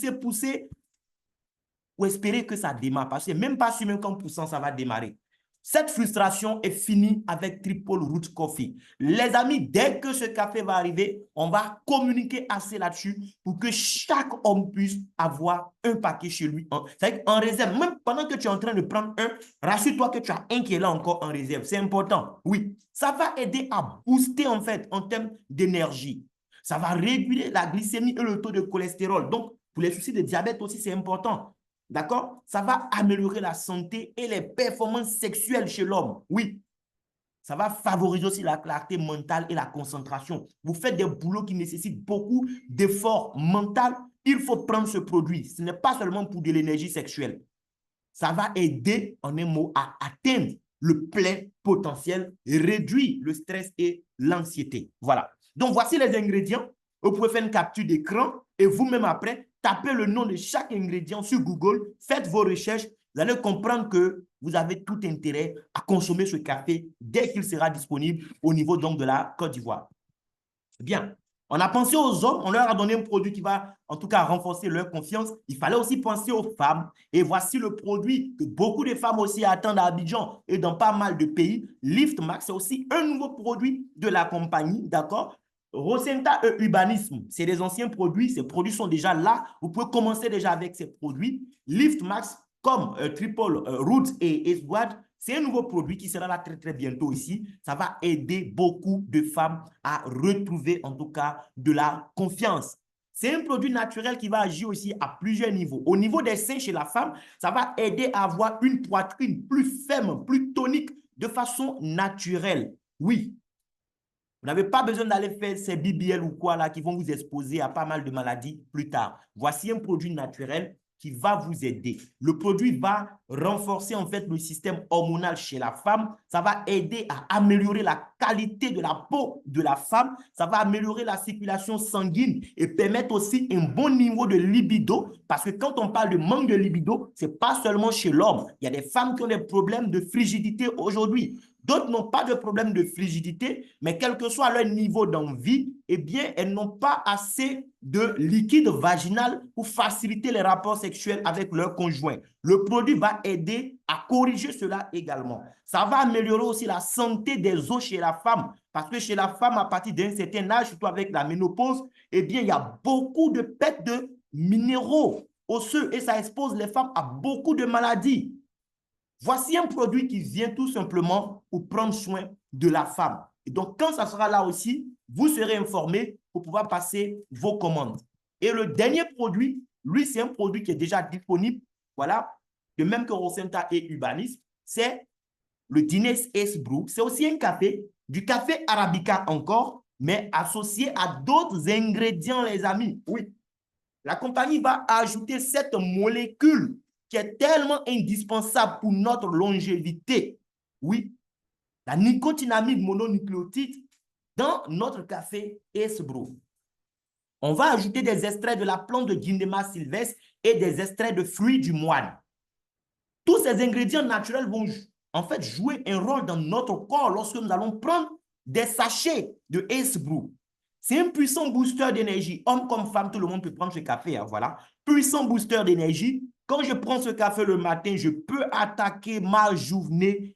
S1: espérer que ça démarre. Parce que même pas sûr, même qu'en poussant, ça va démarrer. Cette frustration est finie avec Triple Root Coffee. Les amis, dès que ce café va arriver, on va communiquer assez là-dessus pour que chaque homme puisse avoir un paquet chez lui. C'est-à-dire en réserve. Même pendant que tu es en train de prendre un, rassure-toi que tu as un qui est là encore en réserve. C'est important. Oui, ça va aider à booster en fait en termes d'énergie. Ça va réguler la glycémie et le taux de cholestérol. Donc, pour les soucis de diabète aussi, c'est important. D'accord? Ça va améliorer la santé et les performances sexuelles chez l'homme. Oui. Ça va favoriser aussi la clarté mentale et la concentration. Vous faites des boulots qui nécessitent beaucoup d'efforts mentaux. Il faut prendre ce produit. Ce n'est pas seulement pour de l'énergie sexuelle. Ça va aider, en un mot, à atteindre le plein potentiel, réduire le stress et l'anxiété. Voilà. Donc, voici les ingrédients. Vous pouvez faire une capture d'écran et vous-même après, tapez le nom de chaque ingrédient sur Google, faites vos recherches. Vous allez comprendre que vous avez tout intérêt à consommer ce café dès qu'il sera disponible au niveau donc de la Côte d'Ivoire. Bien. On a pensé aux hommes, on leur a donné un produit qui va en tout cas renforcer leur confiance. Il fallait aussi penser aux femmes. Et voici le produit que beaucoup de femmes aussi attendent à Abidjan et dans pas mal de pays. Lift Max, c'est aussi un nouveau produit de la compagnie, d'accord? Rosenta et Urbanisme, c'est des anciens produits. Ces produits sont déjà là. Vous pouvez commencer déjà avec ces produits. Lift Max, comme Triple Roots et Esguard, c'est un nouveau produit qui sera là très, très bientôt ici. Ça va aider beaucoup de femmes à retrouver, en tout cas, de la confiance. C'est un produit naturel qui va agir aussi à plusieurs niveaux. Au niveau des seins chez la femme, ça va aider à avoir une poitrine plus ferme, plus tonique, de façon naturelle. Oui, vous n'avez pas besoin d'aller faire ces BBL ou quoi là qui vont vous exposer à pas mal de maladies plus tard. Voici un produit naturel qui va vous aider. Le produit va renforcer en fait le système hormonal chez la femme. Ça va aider à améliorer la qualité de la peau de la femme. Ça va améliorer la circulation sanguine et permettre aussi un bon niveau de libido. Parce que quand on parle de manque de libido, ce n'est pas seulement chez l'homme. Il y a des femmes qui ont des problèmes de frigidité aujourd'hui. D'autres n'ont pas de problème de frigidité, mais quel que soit leur niveau d'envie, eh bien, elles n'ont pas assez de liquide vaginal pour faciliter les rapports sexuels avec leur conjoint. Le produit va aider à corriger cela également. Ça va améliorer aussi la santé des os chez la femme, parce que chez la femme, à partir d'un certain âge, surtout avec la ménopause, eh bien, il y a beaucoup de pertes de minéraux osseux et ça expose les femmes à beaucoup de maladies. Voici un produit qui vient tout simplement pour prendre soin de la femme. Et donc, quand ça sera là aussi, vous serez informé pour pouvoir passer vos commandes. Et le dernier produit, lui, c'est un produit qui est déjà disponible, voilà, de même que Rosenta et Urbanisme, c'est le Guinness Ace Brew. C'est aussi un café, du café Arabica encore, mais associé à d'autres ingrédients, les amis. Oui, la compagnie va ajouter cette molécule qui est tellement indispensable pour notre longévité. Oui, la nicotinamide mononucléotide dans notre café Ace Brew. On va ajouter des extraits de la plante de Guindema sylvestre et des extraits de fruits du moine. Tous ces ingrédients naturels vont en fait jouer un rôle dans notre corps lorsque nous allons prendre des sachets de Ace Brew. C'est un puissant booster d'énergie. Homme comme femme, tout le monde peut prendre ce café. Hein, voilà. Puissant booster d'énergie. Quand je prends ce café le matin, je peux attaquer ma journée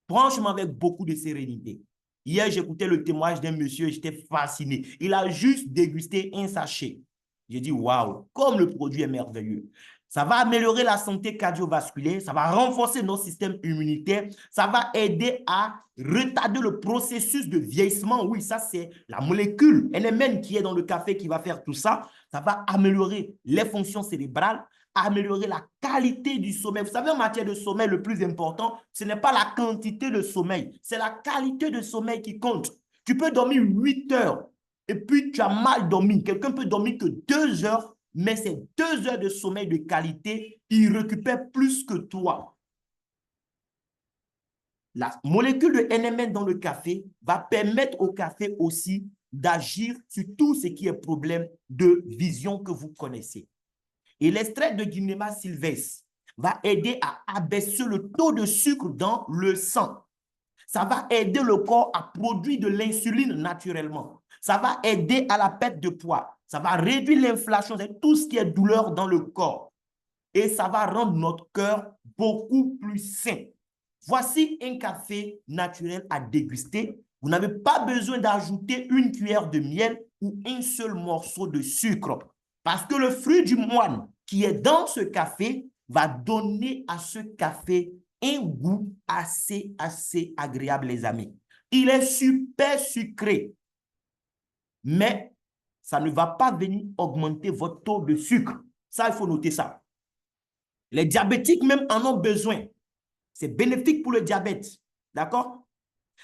S1: franchement avec beaucoup de sérénité. Hier, j'écoutais le témoignage d'un monsieur et j'étais fasciné. Il a juste dégusté un sachet. J'ai dit, waouh, comme le produit est merveilleux. Ça va améliorer la santé cardiovasculaire, ça va renforcer notre système immunitaire, ça va aider à retarder le processus de vieillissement. Oui, ça, c'est la molécule NMN qui est dans le café qui va faire tout ça. Ça va améliorer les fonctions cérébrales, améliorer la qualité du sommeil. Vous savez, en matière de sommeil, le plus important, ce n'est pas la quantité de sommeil, c'est la qualité de sommeil qui compte. Tu peux dormir 8 heures et puis tu as mal dormi. Quelqu'un peut dormir que 2 heures, mais ces 2 heures de sommeil de qualité, il récupère plus que toi. La molécule de NMN dans le café va permettre au café aussi d'agir sur tout ce qui est problème de vision que vous connaissez. Et l'extrait de Guindema sylvestre va aider à abaisser le taux de sucre dans le sang. Ça va aider le corps à produire de l'insuline naturellement. Ça va aider à la perte de poids. Ça va réduire l'inflation, tout ce qui est douleur dans le corps. Et ça va rendre notre cœur beaucoup plus sain. Voici un café naturel à déguster. Vous n'avez pas besoin d'ajouter une cuillère de miel ou un seul morceau de sucre. Parce que le fruit du moine qui est dans ce café va donner à ce café un goût assez agréable, les amis. Il est super sucré, mais ça ne va pas venir augmenter votre taux de sucre. Ça, il faut noter ça. Les diabétiques même en ont besoin. C'est bénéfique pour le diabète. D'accord?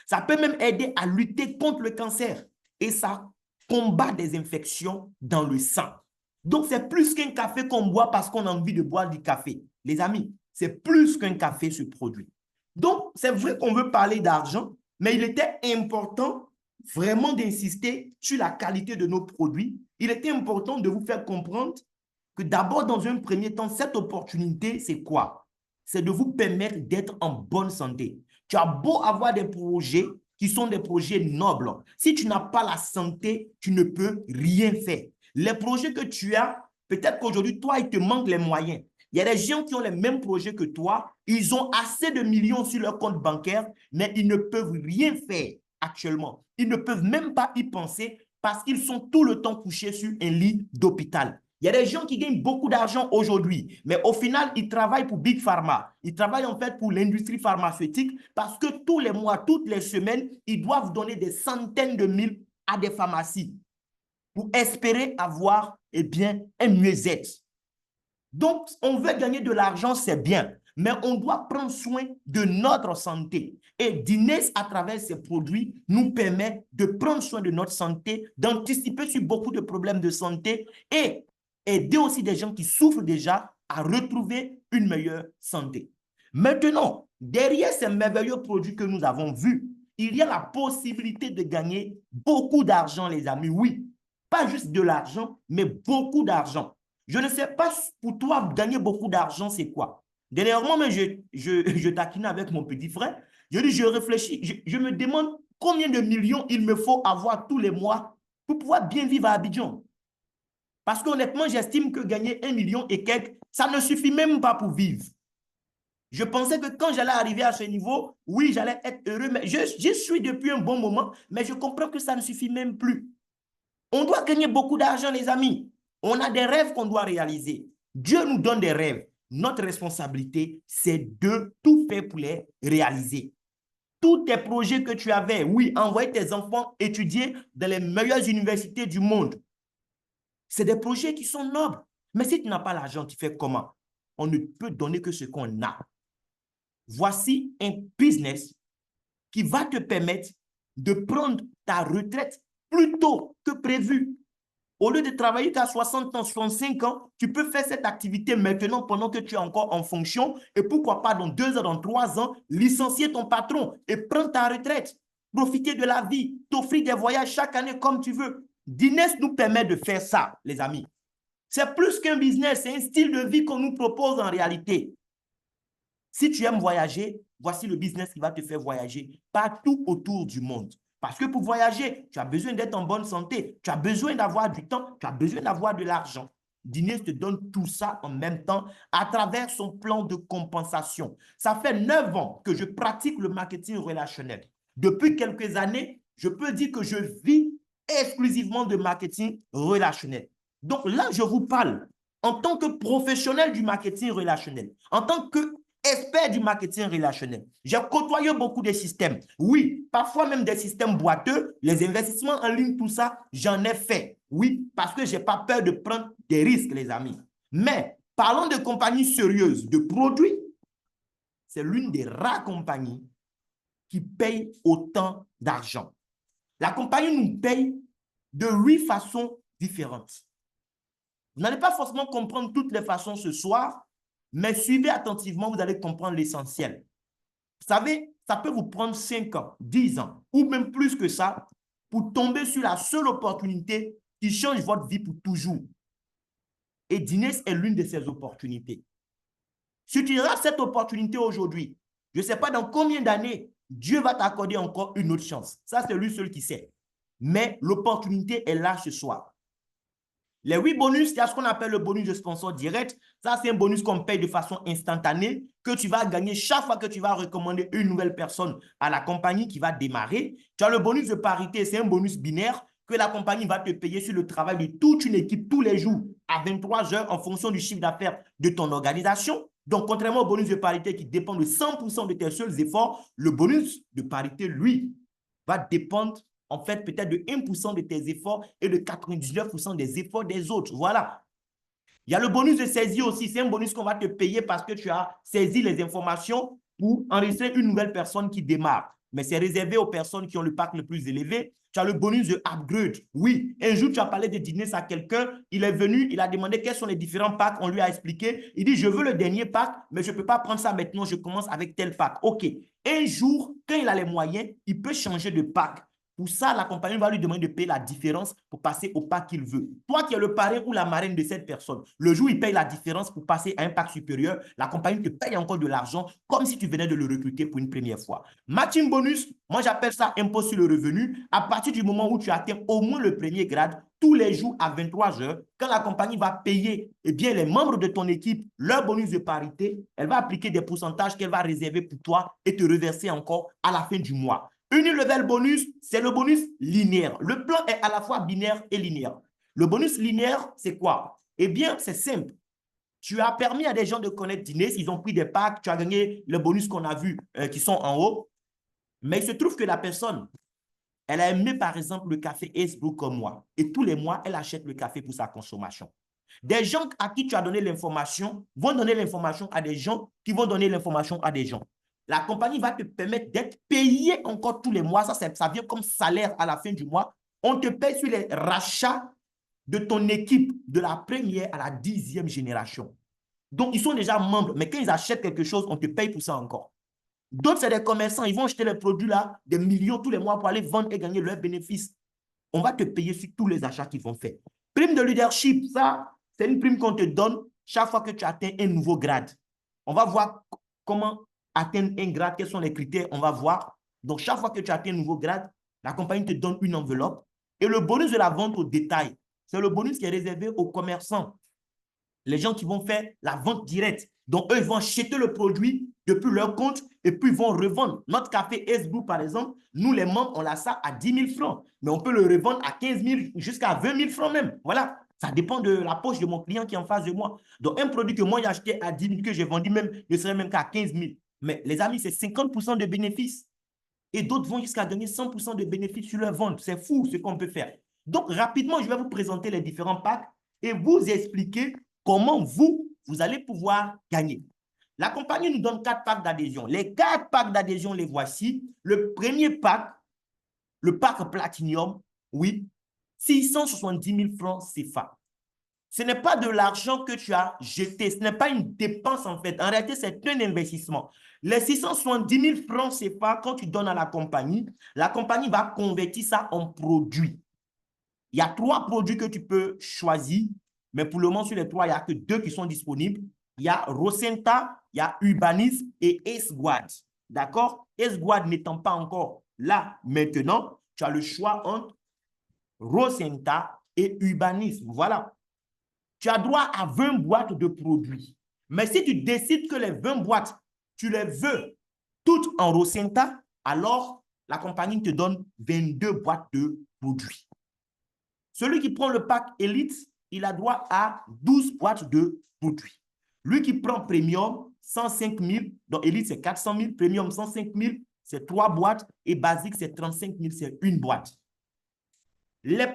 S1: Ça peut même aider à lutter contre le cancer et ça combat des infections dans le sang. Donc, c'est plus qu'un café qu'on boit parce qu'on a envie de boire du café. Les amis, c'est plus qu'un café, ce produit. Donc, c'est vrai qu'on veut parler d'argent, mais il était important vraiment d'insister sur la qualité de nos produits. Il était important de vous faire comprendre que d'abord, dans un premier temps, cette opportunité, c'est quoi? C'est de vous permettre d'être en bonne santé. Tu as beau avoir des projets qui sont des projets nobles. Si tu n'as pas la santé, tu ne peux rien faire. Les projets que tu as, peut-être qu'aujourd'hui, toi, il te manque les moyens. Il y a des gens qui ont les mêmes projets que toi, ils ont assez de millions sur leur compte bancaire, mais ils ne peuvent rien faire actuellement. Ils ne peuvent même pas y penser parce qu'ils sont tout le temps couchés sur un lit d'hôpital. Il y a des gens qui gagnent beaucoup d'argent aujourd'hui, mais au final, ils travaillent pour Big Pharma. Ils travaillent en fait pour l'industrie pharmaceutique parce que tous les mois, toutes les semaines, ils doivent donner des centaines de mille à des pharmacies pour espérer avoir un mieux-être. Donc, on veut gagner de l'argent, c'est bien, mais on doit prendre soin de notre santé. Et Dines, à travers ses produits, nous permet de prendre soin de notre santé, d'anticiper sur beaucoup de problèmes de santé et aider aussi des gens qui souffrent déjà à retrouver une meilleure santé. Maintenant, derrière ces merveilleux produits que nous avons vus, il y a la possibilité de gagner beaucoup d'argent, les amis. Oui, pas juste de l'argent, mais beaucoup d'argent. Je ne sais pas pour toi, gagner beaucoup d'argent, c'est quoi? Dernièrement, mais je taquine avec mon petit frère. Je réfléchis, je me demande combien de millions il me faut avoir tous les mois pour pouvoir bien vivre à Abidjan. Parce qu'honnêtement, j'estime que gagner 1 million et quelques, ça ne suffit même pas pour vivre. Je pensais que quand j'allais arriver à ce niveau, oui, j'allais être heureux, mais je suis depuis un bon moment, mais je comprends que ça ne suffit même plus. On doit gagner beaucoup d'argent, les amis. On a des rêves qu'on doit réaliser. Dieu nous donne des rêves. Notre responsabilité, c'est de tout faire pour les réaliser. Tous tes projets que tu avais, oui, envoyer tes enfants étudier dans les meilleures universités du monde. C'est des projets qui sont nobles. Mais si tu n'as pas l'argent, tu fais comment? On ne peut donner que ce qu'on a. Voici un business qui va te permettre de prendre ta retraite plus tôt que prévu. Au lieu de travailler qu'à 60 ans, 65 ans, tu peux faire cette activité maintenant pendant que tu es encore en fonction et pourquoi pas dans 2 ans, dans 3 ans, licencier ton patron et prendre ta retraite. Profiter de la vie, t'offrir des voyages chaque année comme tu veux. Dines nous permet de faire ça, les amis. C'est plus qu'un business, c'est un style de vie qu'on nous propose en réalité. Si tu aimes voyager, voici le business qui va te faire voyager partout autour du monde. Parce que pour voyager, tu as besoin d'être en bonne santé, tu as besoin d'avoir du temps, tu as besoin d'avoir de l'argent. Dines te donne tout ça en même temps à travers son plan de compensation. Ça fait 9 ans que je pratique le marketing relationnel. Depuis quelques années, je peux dire que je vis exclusivement de marketing relationnel. Donc là, je vous parle en tant que professionnel du marketing relationnel, en tant que expert du marketing relationnel. J'ai côtoyé beaucoup de systèmes. Oui, parfois même des systèmes boiteux, les investissements en ligne, tout ça, j'en ai fait. Oui, parce que je n'ai pas peur de prendre des risques, les amis. Mais parlons de compagnies sérieuses, de produits, c'est l'une des rares compagnies qui paye autant d'argent. La compagnie nous paye de 8 façons différentes. Vous n'allez pas forcément comprendre toutes les façons ce soir, mais suivez attentivement, vous allez comprendre l'essentiel. Vous savez, ça peut vous prendre 5 ans, 10 ans, ou même plus que ça, pour tomber sur la seule opportunité qui change votre vie pour toujours. Et Dines est l'une de ces opportunités. Si tu rates cette opportunité aujourd'hui, je ne sais pas dans combien d'années, Dieu va t'accorder encore une autre chance. Ça, c'est lui seul qui sait. Mais l'opportunité est là ce soir. Les 8 bonus, il y a ce qu'on appelle le bonus de sponsor direct. Ça, c'est un bonus qu'on paye de façon instantanée, que tu vas gagner chaque fois que tu vas recommander une nouvelle personne à la compagnie qui va démarrer. Tu as le bonus de parité, c'est un bonus binaire que la compagnie va te payer sur le travail de toute une équipe tous les jours à 23 heures en fonction du chiffre d'affaires de ton organisation. Donc, contrairement au bonus de parité qui dépend de 100% de tes seuls efforts, le bonus de parité, lui, va dépendre en fait peut-être de 1% de tes efforts et de 99% des efforts des autres. Voilà. Il y a le bonus de saisie aussi. C'est un bonus qu'on va te payer parce que tu as saisi les informations pour enregistrer une nouvelle personne qui démarre. mais c'est réservé aux personnes qui ont le pack le plus élevé. Tu as le bonus de upgrade. Oui, un jour, tu as parlé de dîner à quelqu'un, il est venu, il a demandé quels sont les différents packs, on lui a expliqué. Il dit, je veux le dernier pack, mais je ne peux pas prendre ça maintenant, je commence avec tel pack. OK. Un jour, quand il a les moyens, il peut changer de pack. Pour ça, la compagnie va lui demander de payer la différence pour passer au pack qu'il veut. Toi qui es le parrain ou la marraine de cette personne, le jour où il paye la différence pour passer à un pack supérieur, la compagnie te paye encore de l'argent comme si tu venais de le recruter pour une première fois. Matching bonus, moi j'appelle ça impôt sur le revenu. À partir du moment où tu atteins au moins le premier grade, tous les jours à 23 heures, quand la compagnie va payer les membres de ton équipe leur bonus de parité, elle va appliquer des pourcentages qu'elle va réserver pour toi et te reverser encore à la fin du mois. Unilevel bonus, c'est le bonus linéaire. Le plan est à la fois binaire et linéaire. Le bonus linéaire, c'est quoi? Eh bien, c'est simple. Tu as permis à des gens de connaître Dîner, ils ont pris des packs, tu as gagné le bonus qu'on a vu qui sont en haut. Mais il se trouve que la personne, elle a aimé par exemple le café Ace Brew comme moi. Et tous les mois, elle achète le café pour sa consommation. Des gens à qui tu as donné l'information vont donner l'information à des gens qui vont donner l'information à des gens. La compagnie va te permettre d'être payé encore tous les mois. Ça vient comme salaire à la fin du mois. On te paye sur les rachats de ton équipe de la première à la 10e génération. Donc, ils sont déjà membres, mais quand ils achètent quelque chose, on te paye pour ça encore. D'autres, c'est des commerçants. Ils vont acheter les produits là, des millions tous les mois pour aller vendre et gagner leurs bénéfices. On va te payer sur tous les achats qu'ils vont faire. Prime de leadership, ça, c'est une prime qu'on te donne chaque fois que tu atteins un nouveau grade. On va voir comment atteindre un grade, quels sont les critères, on va voir. Donc, chaque fois que tu atteins un nouveau grade, la compagnie te donne une enveloppe. Et le bonus de la vente au détail, c'est le bonus qui est réservé aux commerçants. Les gens qui vont faire la vente directe. Donc, eux, ils vont acheter le produit depuis leur compte et puis ils vont revendre. Notre café Ace Brew, par exemple, nous, les membres, on a ça à 10 000 francs. Mais on peut le revendre à 15 000 jusqu'à 20 000 francs même. Voilà. Ça dépend de la poche de mon client qui est en face de moi. Donc, un produit que moi, j'ai acheté à 10 000, que j'ai vendu même, ne serait même qu'à 15 000. Mais les amis, c'est 50% de bénéfices. Et d'autres vont jusqu'à gagner 100% de bénéfices sur leur vente. C'est fou ce qu'on peut faire. Donc, rapidement, je vais vous présenter les différents packs et vous expliquer comment vous allez pouvoir gagner. La compagnie nous donne 4 packs d'adhésion. Les 4 packs d'adhésion, les voici. Le premier pack, le pack Platinum, oui, 670 000 francs CFA. Ce n'est pas de l'argent que tu as jeté. Ce n'est pas une dépense en fait. En réalité, c'est un investissement. Les 670 000 francs CFA, quand tu donnes à la compagnie va convertir ça en produits. Il y a 3 produits que tu peux choisir, mais pour le moment, sur les 3, il n'y a que 2 qui sont disponibles. Il y a Rosenta, il y a Urbanisme et Esguad. D'accord? Esguad n'étant pas encore là maintenant, tu as le choix entre Rosenta et Urbanisme. Voilà. Tu as droit à 20 boîtes de produits. Mais si tu décides que les 20 boîtes, tu les veux toutes en Rosenta, alors la compagnie te donne 22 boîtes de produits. Celui qui prend le pack Elite, il a droit à 12 boîtes de produits. Lui qui prend Premium, 105 000, donc Elite c'est 400 000, Premium 105 000, c'est 3 boîtes, et Basique c'est 35 000, c'est une boîte. Les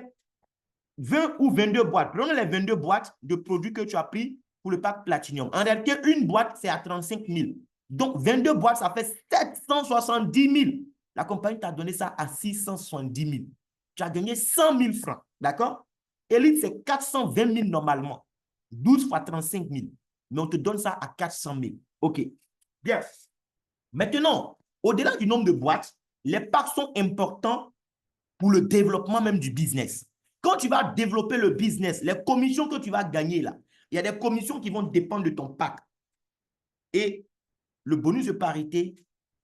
S1: 20 ou 22 boîtes, prenons les 22 boîtes de produits que tu as pris pour le pack Platinum. En réalité, une boîte, c'est à 35 000. Donc, 22 boîtes, ça fait 770 000. La compagnie t'a donné ça à 670 000. Tu as gagné 100 000 francs, d'accord? Elite, c'est 420 000 normalement. 12 fois 35 000. Mais on te donne ça à 400 000. OK. Bien. Maintenant, au-delà du nombre de boîtes, les packs sont importants pour le développement même du business. Quand tu vas développer le business, les commissions que tu vas gagner là, il y a des commissions qui vont dépendre de ton pack. Et le bonus de parité,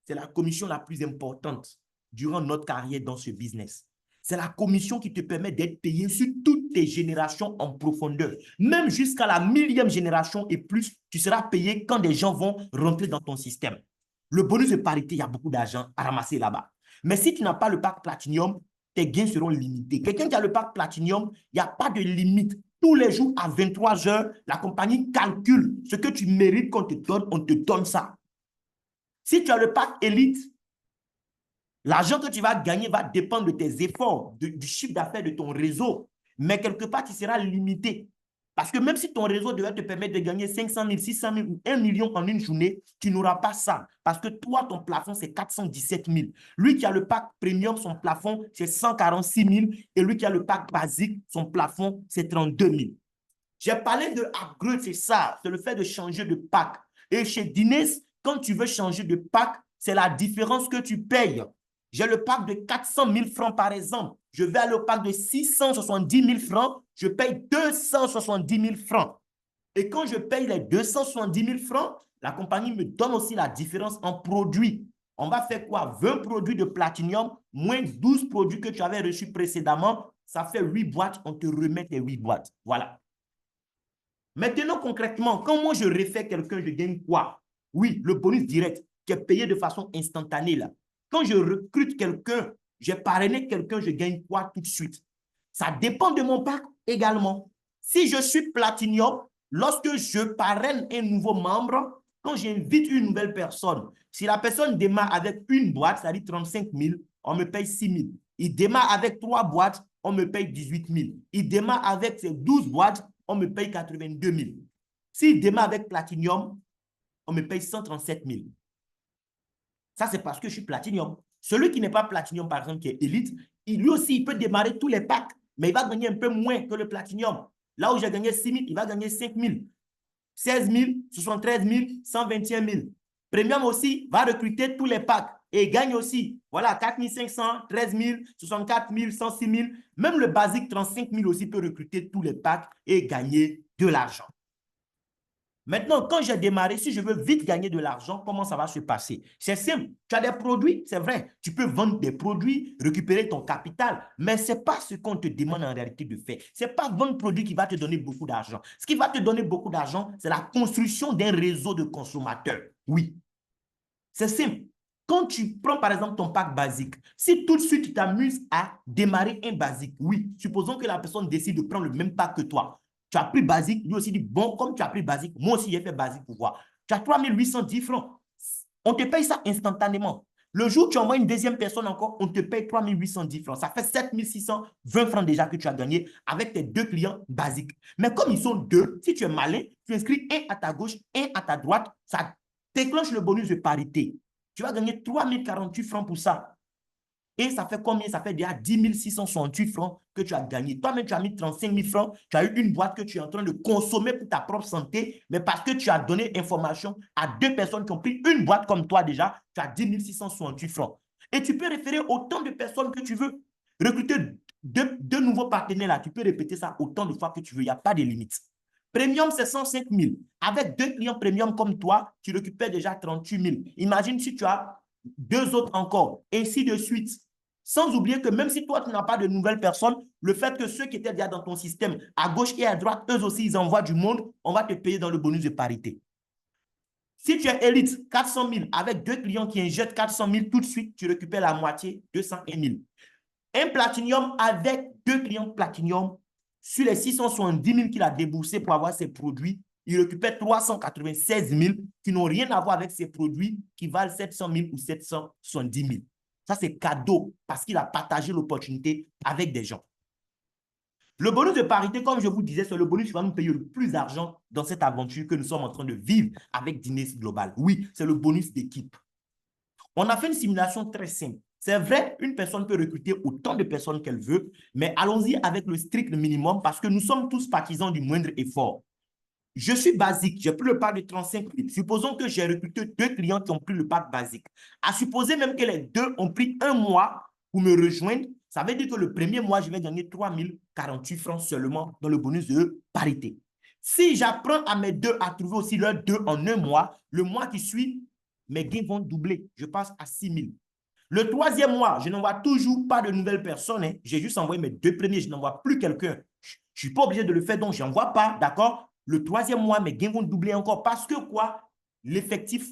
S1: c'est la commission la plus importante durant notre carrière dans ce business. C'est la commission qui te permet d'être payé sur toutes tes générations en profondeur. Même jusqu'à la 1000e génération et plus, tu seras payé quand des gens vont rentrer dans ton système. Le bonus de parité, il y a beaucoup d'argent à ramasser là-bas. Mais si tu n'as pas le pack Platinum, tes gains seront limités. Quelqu'un qui a le pack Platinum, il n'y a pas de limite. Tous les jours à 23 heures, la compagnie calcule ce que tu mérites qu'on te donne, on te donne ça. Si tu as le pack Elite, l'argent que tu vas gagner va dépendre de tes efforts, du chiffre d'affaires de ton réseau. Mais quelque part, tu seras limité. Parce que même si ton réseau devait te permettre de gagner 500 000, 600 000 ou 1 million en une journée, tu n'auras pas ça. Parce que toi, ton plafond, c'est 417 000. Lui qui a le pack premium, son plafond, c'est 146 000. Et lui qui a le pack basique, son plafond, c'est 32 000. J'ai parlé de upgrade, c'est ça. C'est le fait de changer de pack. Et chez Dines, quand tu veux changer de pack, c'est la différence que tu payes. J'ai le pack de 400 000 francs, par exemple. Je vais aller au pack de 670 000 francs. Je paye 270 000 francs. Et quand je paye les 270 000 francs, la compagnie me donne aussi la différence en produits. On va faire quoi? 20 produits de platinium, moins 12 produits que tu avais reçus précédemment. Ça fait 8 boîtes. On te remet tes 8 boîtes. Voilà. Maintenant, concrètement, quand moi je refais quelqu'un, je gagne quoi? Oui, le bonus direct qui est payé de façon instantanée là. Quand je recrute quelqu'un, j'ai parrainé quelqu'un, je gagne quoi tout de suite? Ça dépend de mon pack également. Si je suis Platinium, lorsque je parraine un nouveau membre, quand j'invite une nouvelle personne, si la personne démarre avec une boîte, c'est-à-dire 35 000, on me paye 6 000. Il démarre avec 3 boîtes, on me paye 18 000. Il démarre avec ses 12 boîtes, on me paye 82 000. S'il démarre avec Platinium, on me paye 137 000. Ça, c'est parce que je suis Platinium. Celui qui n'est pas Platinium, par exemple, qui est Elite, lui aussi, il peut démarrer tous les packs, mais il va gagner un peu moins que le Platinium. Là où j'ai gagné 6 000, il va gagner 5 000, 16 000, 73 000, 121 000. Premium aussi va recruter tous les packs et gagne aussi. Voilà, 4 500, 13 000, 64 000, 106 000. Même le basique 35 000 aussi peut recruter tous les packs et gagner de l'argent. Maintenant, quand j'ai démarré, si je veux vite gagner de l'argent, comment ça va se passer? C'est simple. Tu as des produits, c'est vrai. Tu peux vendre des produits, récupérer ton capital, mais ce n'est pas ce qu'on te demande en réalité de faire. Ce n'est pas vendre produit qui va te donner beaucoup d'argent. Ce qui va te donner beaucoup d'argent, c'est la construction d'un réseau de consommateurs. Oui. C'est simple. Quand tu prends par exemple ton pack basique, si tout de suite tu t'amuses à démarrer un basique, oui, supposons que la personne décide de prendre le même pack que toi. Tu as pris basique, lui aussi dit, bon, comme tu as pris basique, moi aussi j'ai fait basique pour voir. Tu as 3 810 francs. On te paye ça instantanément. Le jour où tu envoies une deuxième personne encore, on te paye 3 810 francs. Ça fait 7 620 francs déjà que tu as gagné avec tes 2 clients basiques. Mais comme ils sont 2, si tu es malin, tu inscris un à ta gauche, un à ta droite, ça déclenche le bonus de parité. Tu vas gagner 3 048 francs pour ça. Et ça fait combien? Ça fait déjà 10 668 francs que tu as gagné. Toi-même, tu as mis 35 000 francs. Tu as eu une boîte que tu es en train de consommer pour ta propre santé. Mais parce que tu as donné information à 2 personnes qui ont pris une boîte comme toi déjà, tu as 10 668 francs. Et tu peux référer autant de personnes que tu veux. Recruter deux nouveaux partenaires là. Tu peux répéter ça autant de fois que tu veux. Il n'y a pas de limite. Premium, c'est 105 000. Avec 2 clients premium comme toi, tu récupères déjà 38 000. Imagine si tu as 2 autres encore, ainsi de suite. Sans oublier que même si toi, tu n'as pas de nouvelles personnes, le fait que ceux qui étaient déjà dans ton système, à gauche et à droite, eux aussi, ils envoient du monde, on va te payer dans le bonus de parité. Si tu es élite, 400 000, avec 2 clients qui injectent 400 000, tout de suite, tu récupères la moitié, 201 000. Un platinium avec 2 clients platinium, sur les 670 000 qu'il a déboursé pour avoir ses produits, il récupère 396 000 qui n'ont rien à voir avec ses produits qui valent 700 000 ou 770 000. Ça, c'est cadeau parce qu'il a partagé l'opportunité avec des gens. Le bonus de parité, comme je vous disais, c'est le bonus qui va nous payer le plus d'argent dans cette aventure que nous sommes en train de vivre avec Dines Global. Oui, c'est le bonus d'équipe. On a fait une simulation très simple. C'est vrai, une personne peut recruter autant de personnes qu'elle veut, mais allons-y avec le strict minimum parce que nous sommes tous partisans du moindre effort. Je suis basique, j'ai pris le pack de 35 000. Supposons que j'ai recruté 2 clients qui ont pris le pack basique. À supposer même que les 2 ont pris un mois pour me rejoindre, ça veut dire que le premier mois, je vais gagner 3 048 francs seulement dans le bonus de parité. Si j'apprends à mes 2 à trouver aussi leurs 2 en un mois, le mois qui suit, mes gains vont doubler. Je passe à 6 000. Le troisième mois, je n'envoie toujours pas de nouvelles personnes. Hein. J'ai juste envoyé mes 2 premiers, je n'envoie plus quelqu'un. Je ne suis pas obligé de le faire, donc je n'envoie pas, d'accord? Le troisième mois, mes gains vont doubler encore parce que quoi? L'effectif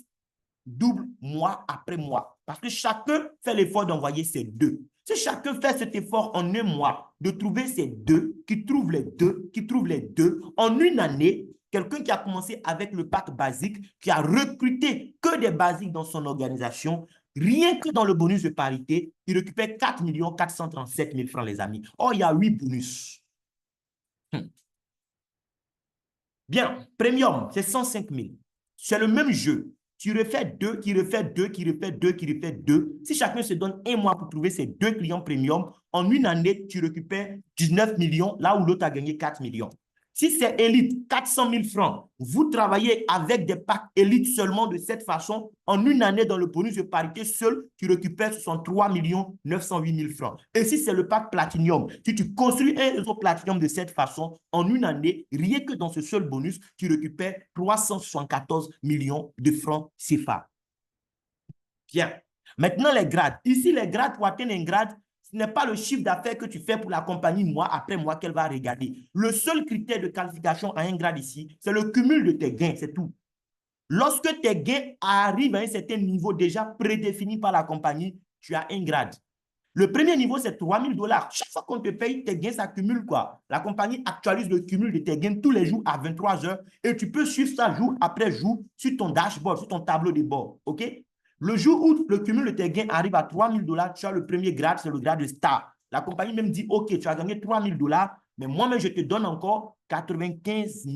S1: double mois après mois. Parce que chacun fait l'effort d'envoyer ses 2. Si chacun fait cet effort en un mois, de trouver ces 2, qui trouvent les 2, qui trouvent les 2, en une année, quelqu'un qui a commencé avec le pack basique, qui a recruté que des basiques dans son organisation, rien que dans le bonus de parité, il récupère 4 437 000 francs, les amis. Or, il y a 8 bonus. Bien, premium, c'est 105 000. C'est le même jeu. Tu refais deux, qui refait deux, qui refait deux, qui refait deux. Si chacun se donne un mois pour trouver ses deux clients premium, en une année, tu récupères 19 millions, là où l'autre a gagné 4 millions. Si c'est élite, 400 000 francs, vous travaillez avec des packs élites seulement de cette façon, en une année, dans le bonus de parité seul, tu récupères 63 908 000 francs. Et si c'est le pack Platinum, si tu construis un réseau Platinum de cette façon, en une année, rien que dans ce seul bonus, tu récupères 374 millions de francs CFA. Bien. Maintenant, les grades. Ici, les grades, pour atteindre un grade, ce n'est pas le chiffre d'affaires que tu fais pour la compagnie mois après mois qu'elle va regarder. Le seul critère de qualification à un grade ici, c'est le cumul de tes gains, c'est tout. Lorsque tes gains arrivent à un certain niveau déjà prédéfini par la compagnie, tu as un grade. Le premier niveau, c'est 3 000 $. Chaque fois qu'on te paye, tes gains s'accumulent, quoi. La compagnie actualise le cumul de tes gains tous les jours à 23 heures et tu peux suivre ça jour après jour sur ton dashboard, sur ton tableau de bord. OK? Le jour où le cumul de tes gains arrive à 3 000 $, tu as le premier grade, c'est le grade de star. La compagnie même dit, OK, tu as gagné 3 000 $, mais moi-même, je te donne encore 95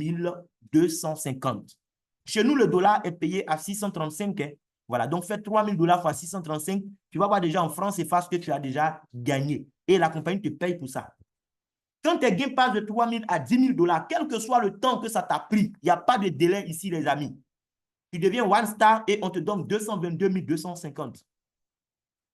S1: 250. Chez nous, le dollar est payé à 635. Hein. Voilà, donc fais 3 000 $ fois 635, tu vas voir déjà en France CFA ce que tu as déjà gagné. Et la compagnie te paye pour ça. Quand tes gains passent de 3 000 à 10 000 $, quel que soit le temps que ça t'a pris, il n'y a pas de délai ici, les amis. Tu deviens one star et on te donne 222 250.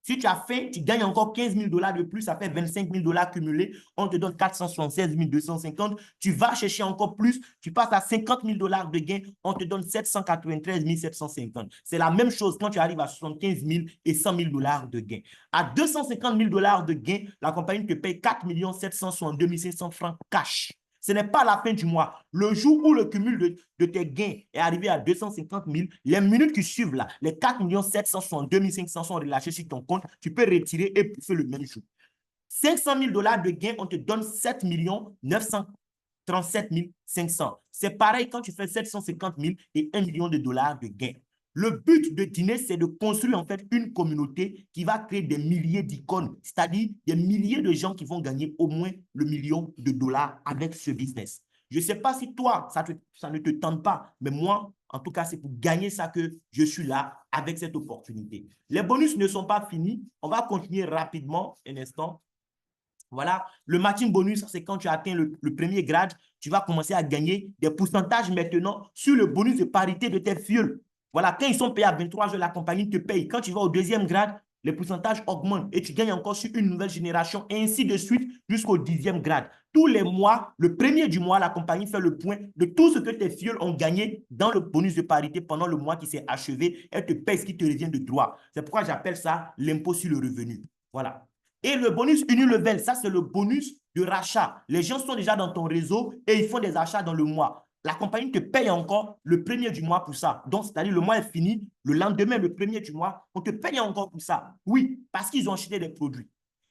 S1: Si tu as fait, tu gagnes encore 15 000 $ de plus, ça fait 25 000 $ cumulés. On te donne 476 250. Tu vas chercher encore plus, tu passes à 50 000 $ de gains, on te donne 793 750. C'est la même chose quand tu arrives à 75 000 et 100 000 $ de gains. À 250 000 $ de gains, la compagnie te paye 4 762 500 francs cash. Ce n'est pas la fin du mois. Le jour où le cumul de tes gains est arrivé à 250 000, les minutes qui suivent là, les 4 762 500 sont relâchés sur ton compte. Tu peux retirer et faire le même jour. 500 000 $ de gains, on te donne 7 937 500. C'est pareil quand tu fais 750 000 et 1 million de dollars de gains. Le but de Dîner, c'est de construire en fait une communauté qui va créer des milliers d'icônes, c'est-à-dire des milliers de gens qui vont gagner au moins le million de dollars avec ce business. Je ne sais pas si toi, ça ne te tente pas, mais moi, en tout cas, c'est pour gagner ça que je suis là avec cette opportunité. Les bonus ne sont pas finis. On va continuer rapidement un instant. Voilà, le matching bonus, c'est quand tu atteins le premier grade, tu vas commencer à gagner des pourcentages maintenant sur le bonus de parité de tes fioles. Voilà, quand ils sont payés à 23 heures, la compagnie te paye. Quand tu vas au deuxième grade, les pourcentages augmentent et tu gagnes encore sur une nouvelle génération et ainsi de suite jusqu'au 10e grade. Tous les mois, le premier du mois, la compagnie fait le point de tout ce que tes fioles ont gagné dans le bonus de parité pendant le mois qui s'est achevé. Elle te paye ce qui te revient de droit. C'est pourquoi j'appelle ça l'impôt sur le revenu. Voilà. Et le bonus Unilevel, ça c'est le bonus de rachat. Les gens sont déjà dans ton réseau et ils font des achats dans le mois. La compagnie te paye encore le premier du mois pour ça. Donc, c'est-à-dire le mois est fini, le lendemain, le premier du mois, on te paye encore pour ça. Oui, parce qu'ils ont acheté des produits.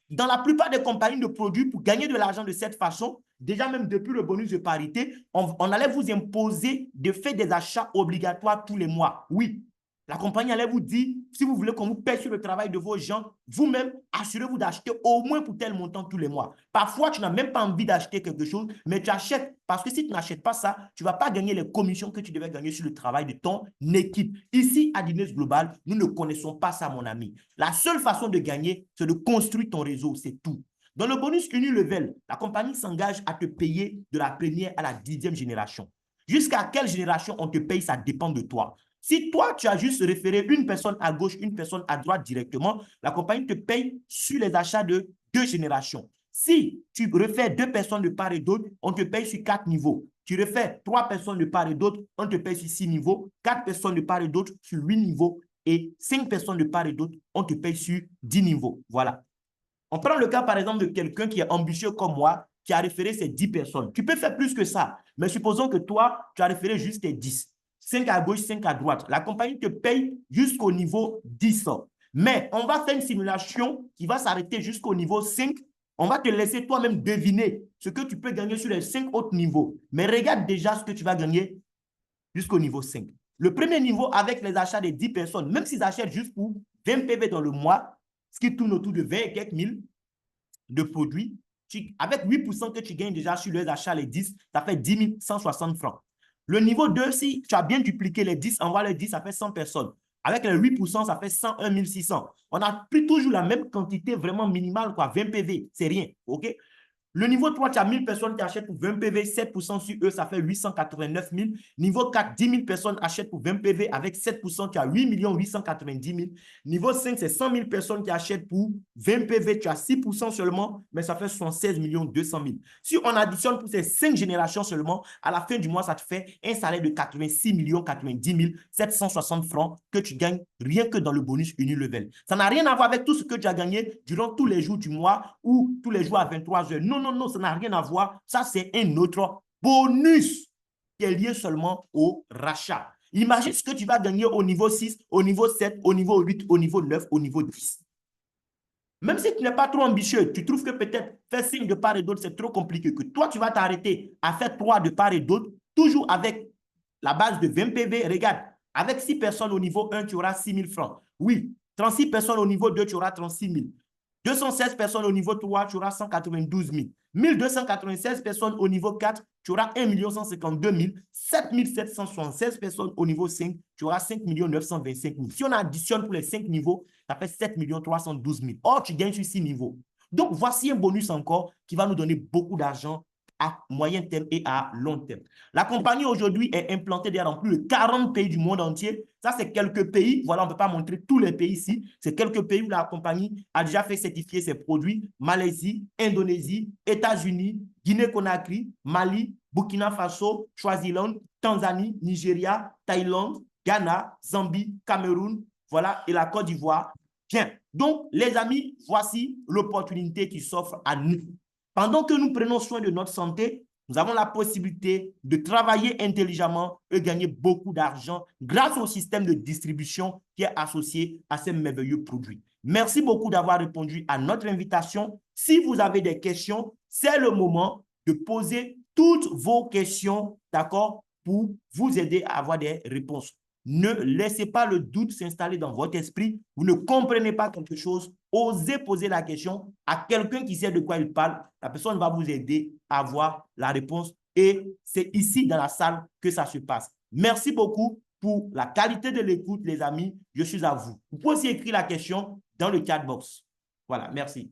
S1: Dans la plupart des compagnies de produits, pour gagner de l'argent de cette façon, déjà même depuis le bonus de parité, on allait vous imposer de faire des achats obligatoires tous les mois. Oui, la compagnie allait vous dire, si vous voulez qu'on vous paye sur le travail de vos gens, vous-même, assurez-vous d'acheter au moins pour tel montant tous les mois. Parfois, tu n'as même pas envie d'acheter quelque chose, mais tu achètes parce que si tu n'achètes pas ça, tu ne vas pas gagner les commissions que tu devais gagner sur le travail de ton équipe. Ici, à Dîner Global, nous ne connaissons pas ça, mon ami. La seule façon de gagner, c'est de construire ton réseau, c'est tout. Dans le bonus Unilevel, la compagnie s'engage à te payer de la première à la 10e génération. Jusqu'à quelle génération on te paye, ça dépend de toi. Si toi, tu as juste référé une personne à gauche, une personne à droite directement, la compagnie te paye sur les achats de 2 générations. Si tu refais 2 personnes de part et d'autre, on te paye sur 4 niveaux. Tu refais 3 personnes de part et d'autre, on te paye sur 6 niveaux. 4 personnes de part et d'autre sur 8 niveaux. Et 5 personnes de part et d'autre, on te paye sur 10 niveaux. Voilà. On prend le cas, par exemple, de quelqu'un qui est ambitieux comme moi, qui a référé ses 10 personnes. Tu peux faire plus que ça, mais supposons que toi, tu as référé juste tes 10. 5 à gauche, 5 à droite. La compagnie te paye jusqu'au niveau 10. Mais on va faire une simulation qui va s'arrêter jusqu'au niveau 5. On va te laisser toi-même deviner ce que tu peux gagner sur les 5 autres niveaux. Mais regarde déjà ce que tu vas gagner jusqu'au niveau 5. Le premier niveau, avec les achats des 10 personnes, même s'ils achètent juste pour 20 PV dans le mois, ce qui tourne autour de 20 et quelques mille de produits, avec 8% que tu gagnes déjà sur les achats, les 10, ça fait 10 160 francs. Le niveau 2, si tu as bien dupliqué les 10, envoie les 10, ça fait 100 personnes. Avec les 8%, ça fait 101 600. On a pris toujours la même quantité vraiment minimale, quoi, 20 PV, c'est rien, OK? Le niveau 3, tu as 1000 personnes qui achètent pour 20 PV, 7% sur eux, ça fait 889 000. Niveau 4, 10 000 personnes achètent pour 20 PV avec 7%, tu as 8 890 000. Niveau 5, c'est 100 000 personnes qui achètent pour 20 PV, tu as 6% seulement, mais ça fait 76 200 000. Si on additionne pour ces 5 générations seulement, à la fin du mois, ça te fait un salaire de 86 90 760 francs que tu gagnes rien que dans le bonus Unilevel. Ça n'a rien à voir avec tout ce que tu as gagné durant tous les jours du mois ou tous les jours à 23 heures. Non, non, non, ça n'a rien à voir. Ça, c'est un autre bonus qui est lié seulement au rachat. Imagine ce que tu vas gagner au niveau 6, au niveau 7, au niveau 8, au niveau 9, au niveau 10. Même si tu n'es pas trop ambitieux, tu trouves que peut-être faire signe de part et d'autre, c'est trop compliqué, que toi, tu vas t'arrêter à faire 3 de part et d'autre, toujours avec la base de 20 PV. Regarde, avec 6 personnes au niveau 1, tu auras 6 000 francs. Oui, 36 personnes au niveau 2, tu auras 36 000. 216 personnes au niveau 3, tu auras 192 000. 1296 personnes au niveau 4, tu auras 1 152 000. 7 776 personnes au niveau 5, tu auras 5 925 000. Si on additionne pour les 5 niveaux, ça fait 7 312 000. Or, tu gagnes sur 6 niveaux. Donc, voici un bonus encore qui va nous donner beaucoup d'argent à moyen terme et à long terme. La compagnie aujourd'hui est implantée dans plus de 40 pays du monde entier. Ça, c'est quelques pays. Voilà, on ne peut pas montrer tous les pays ici. C'est quelques pays où la compagnie a déjà fait certifier ses produits. Malaisie, Indonésie, États-Unis, Guinée-Conakry, Mali, Burkina Faso, Swaziland, Tanzanie, Nigeria, Thaïlande, Ghana, Zambie, Cameroun, voilà, et la Côte d'Ivoire. Bien. Donc, les amis, voici l'opportunité qui s'offre à nous. Pendant que nous prenons soin de notre santé, nous avons la possibilité de travailler intelligemment et gagner beaucoup d'argent grâce au système de distribution qui est associé à ces merveilleux produits. Merci beaucoup d'avoir répondu à notre invitation. Si vous avez des questions, c'est le moment de poser toutes vos questions, d'accord, pour vous aider à avoir des réponses. Ne laissez pas le doute s'installer dans votre esprit. Vous ne comprenez pas quelque chose. Osez poser la question à quelqu'un qui sait de quoi il parle. La personne va vous aider à avoir la réponse. Et c'est ici dans la salle que ça se passe. Merci beaucoup pour la qualité de l'écoute, les amis. Je suis à vous. Vous pouvez aussi écrire la question dans le chat box. Voilà, merci.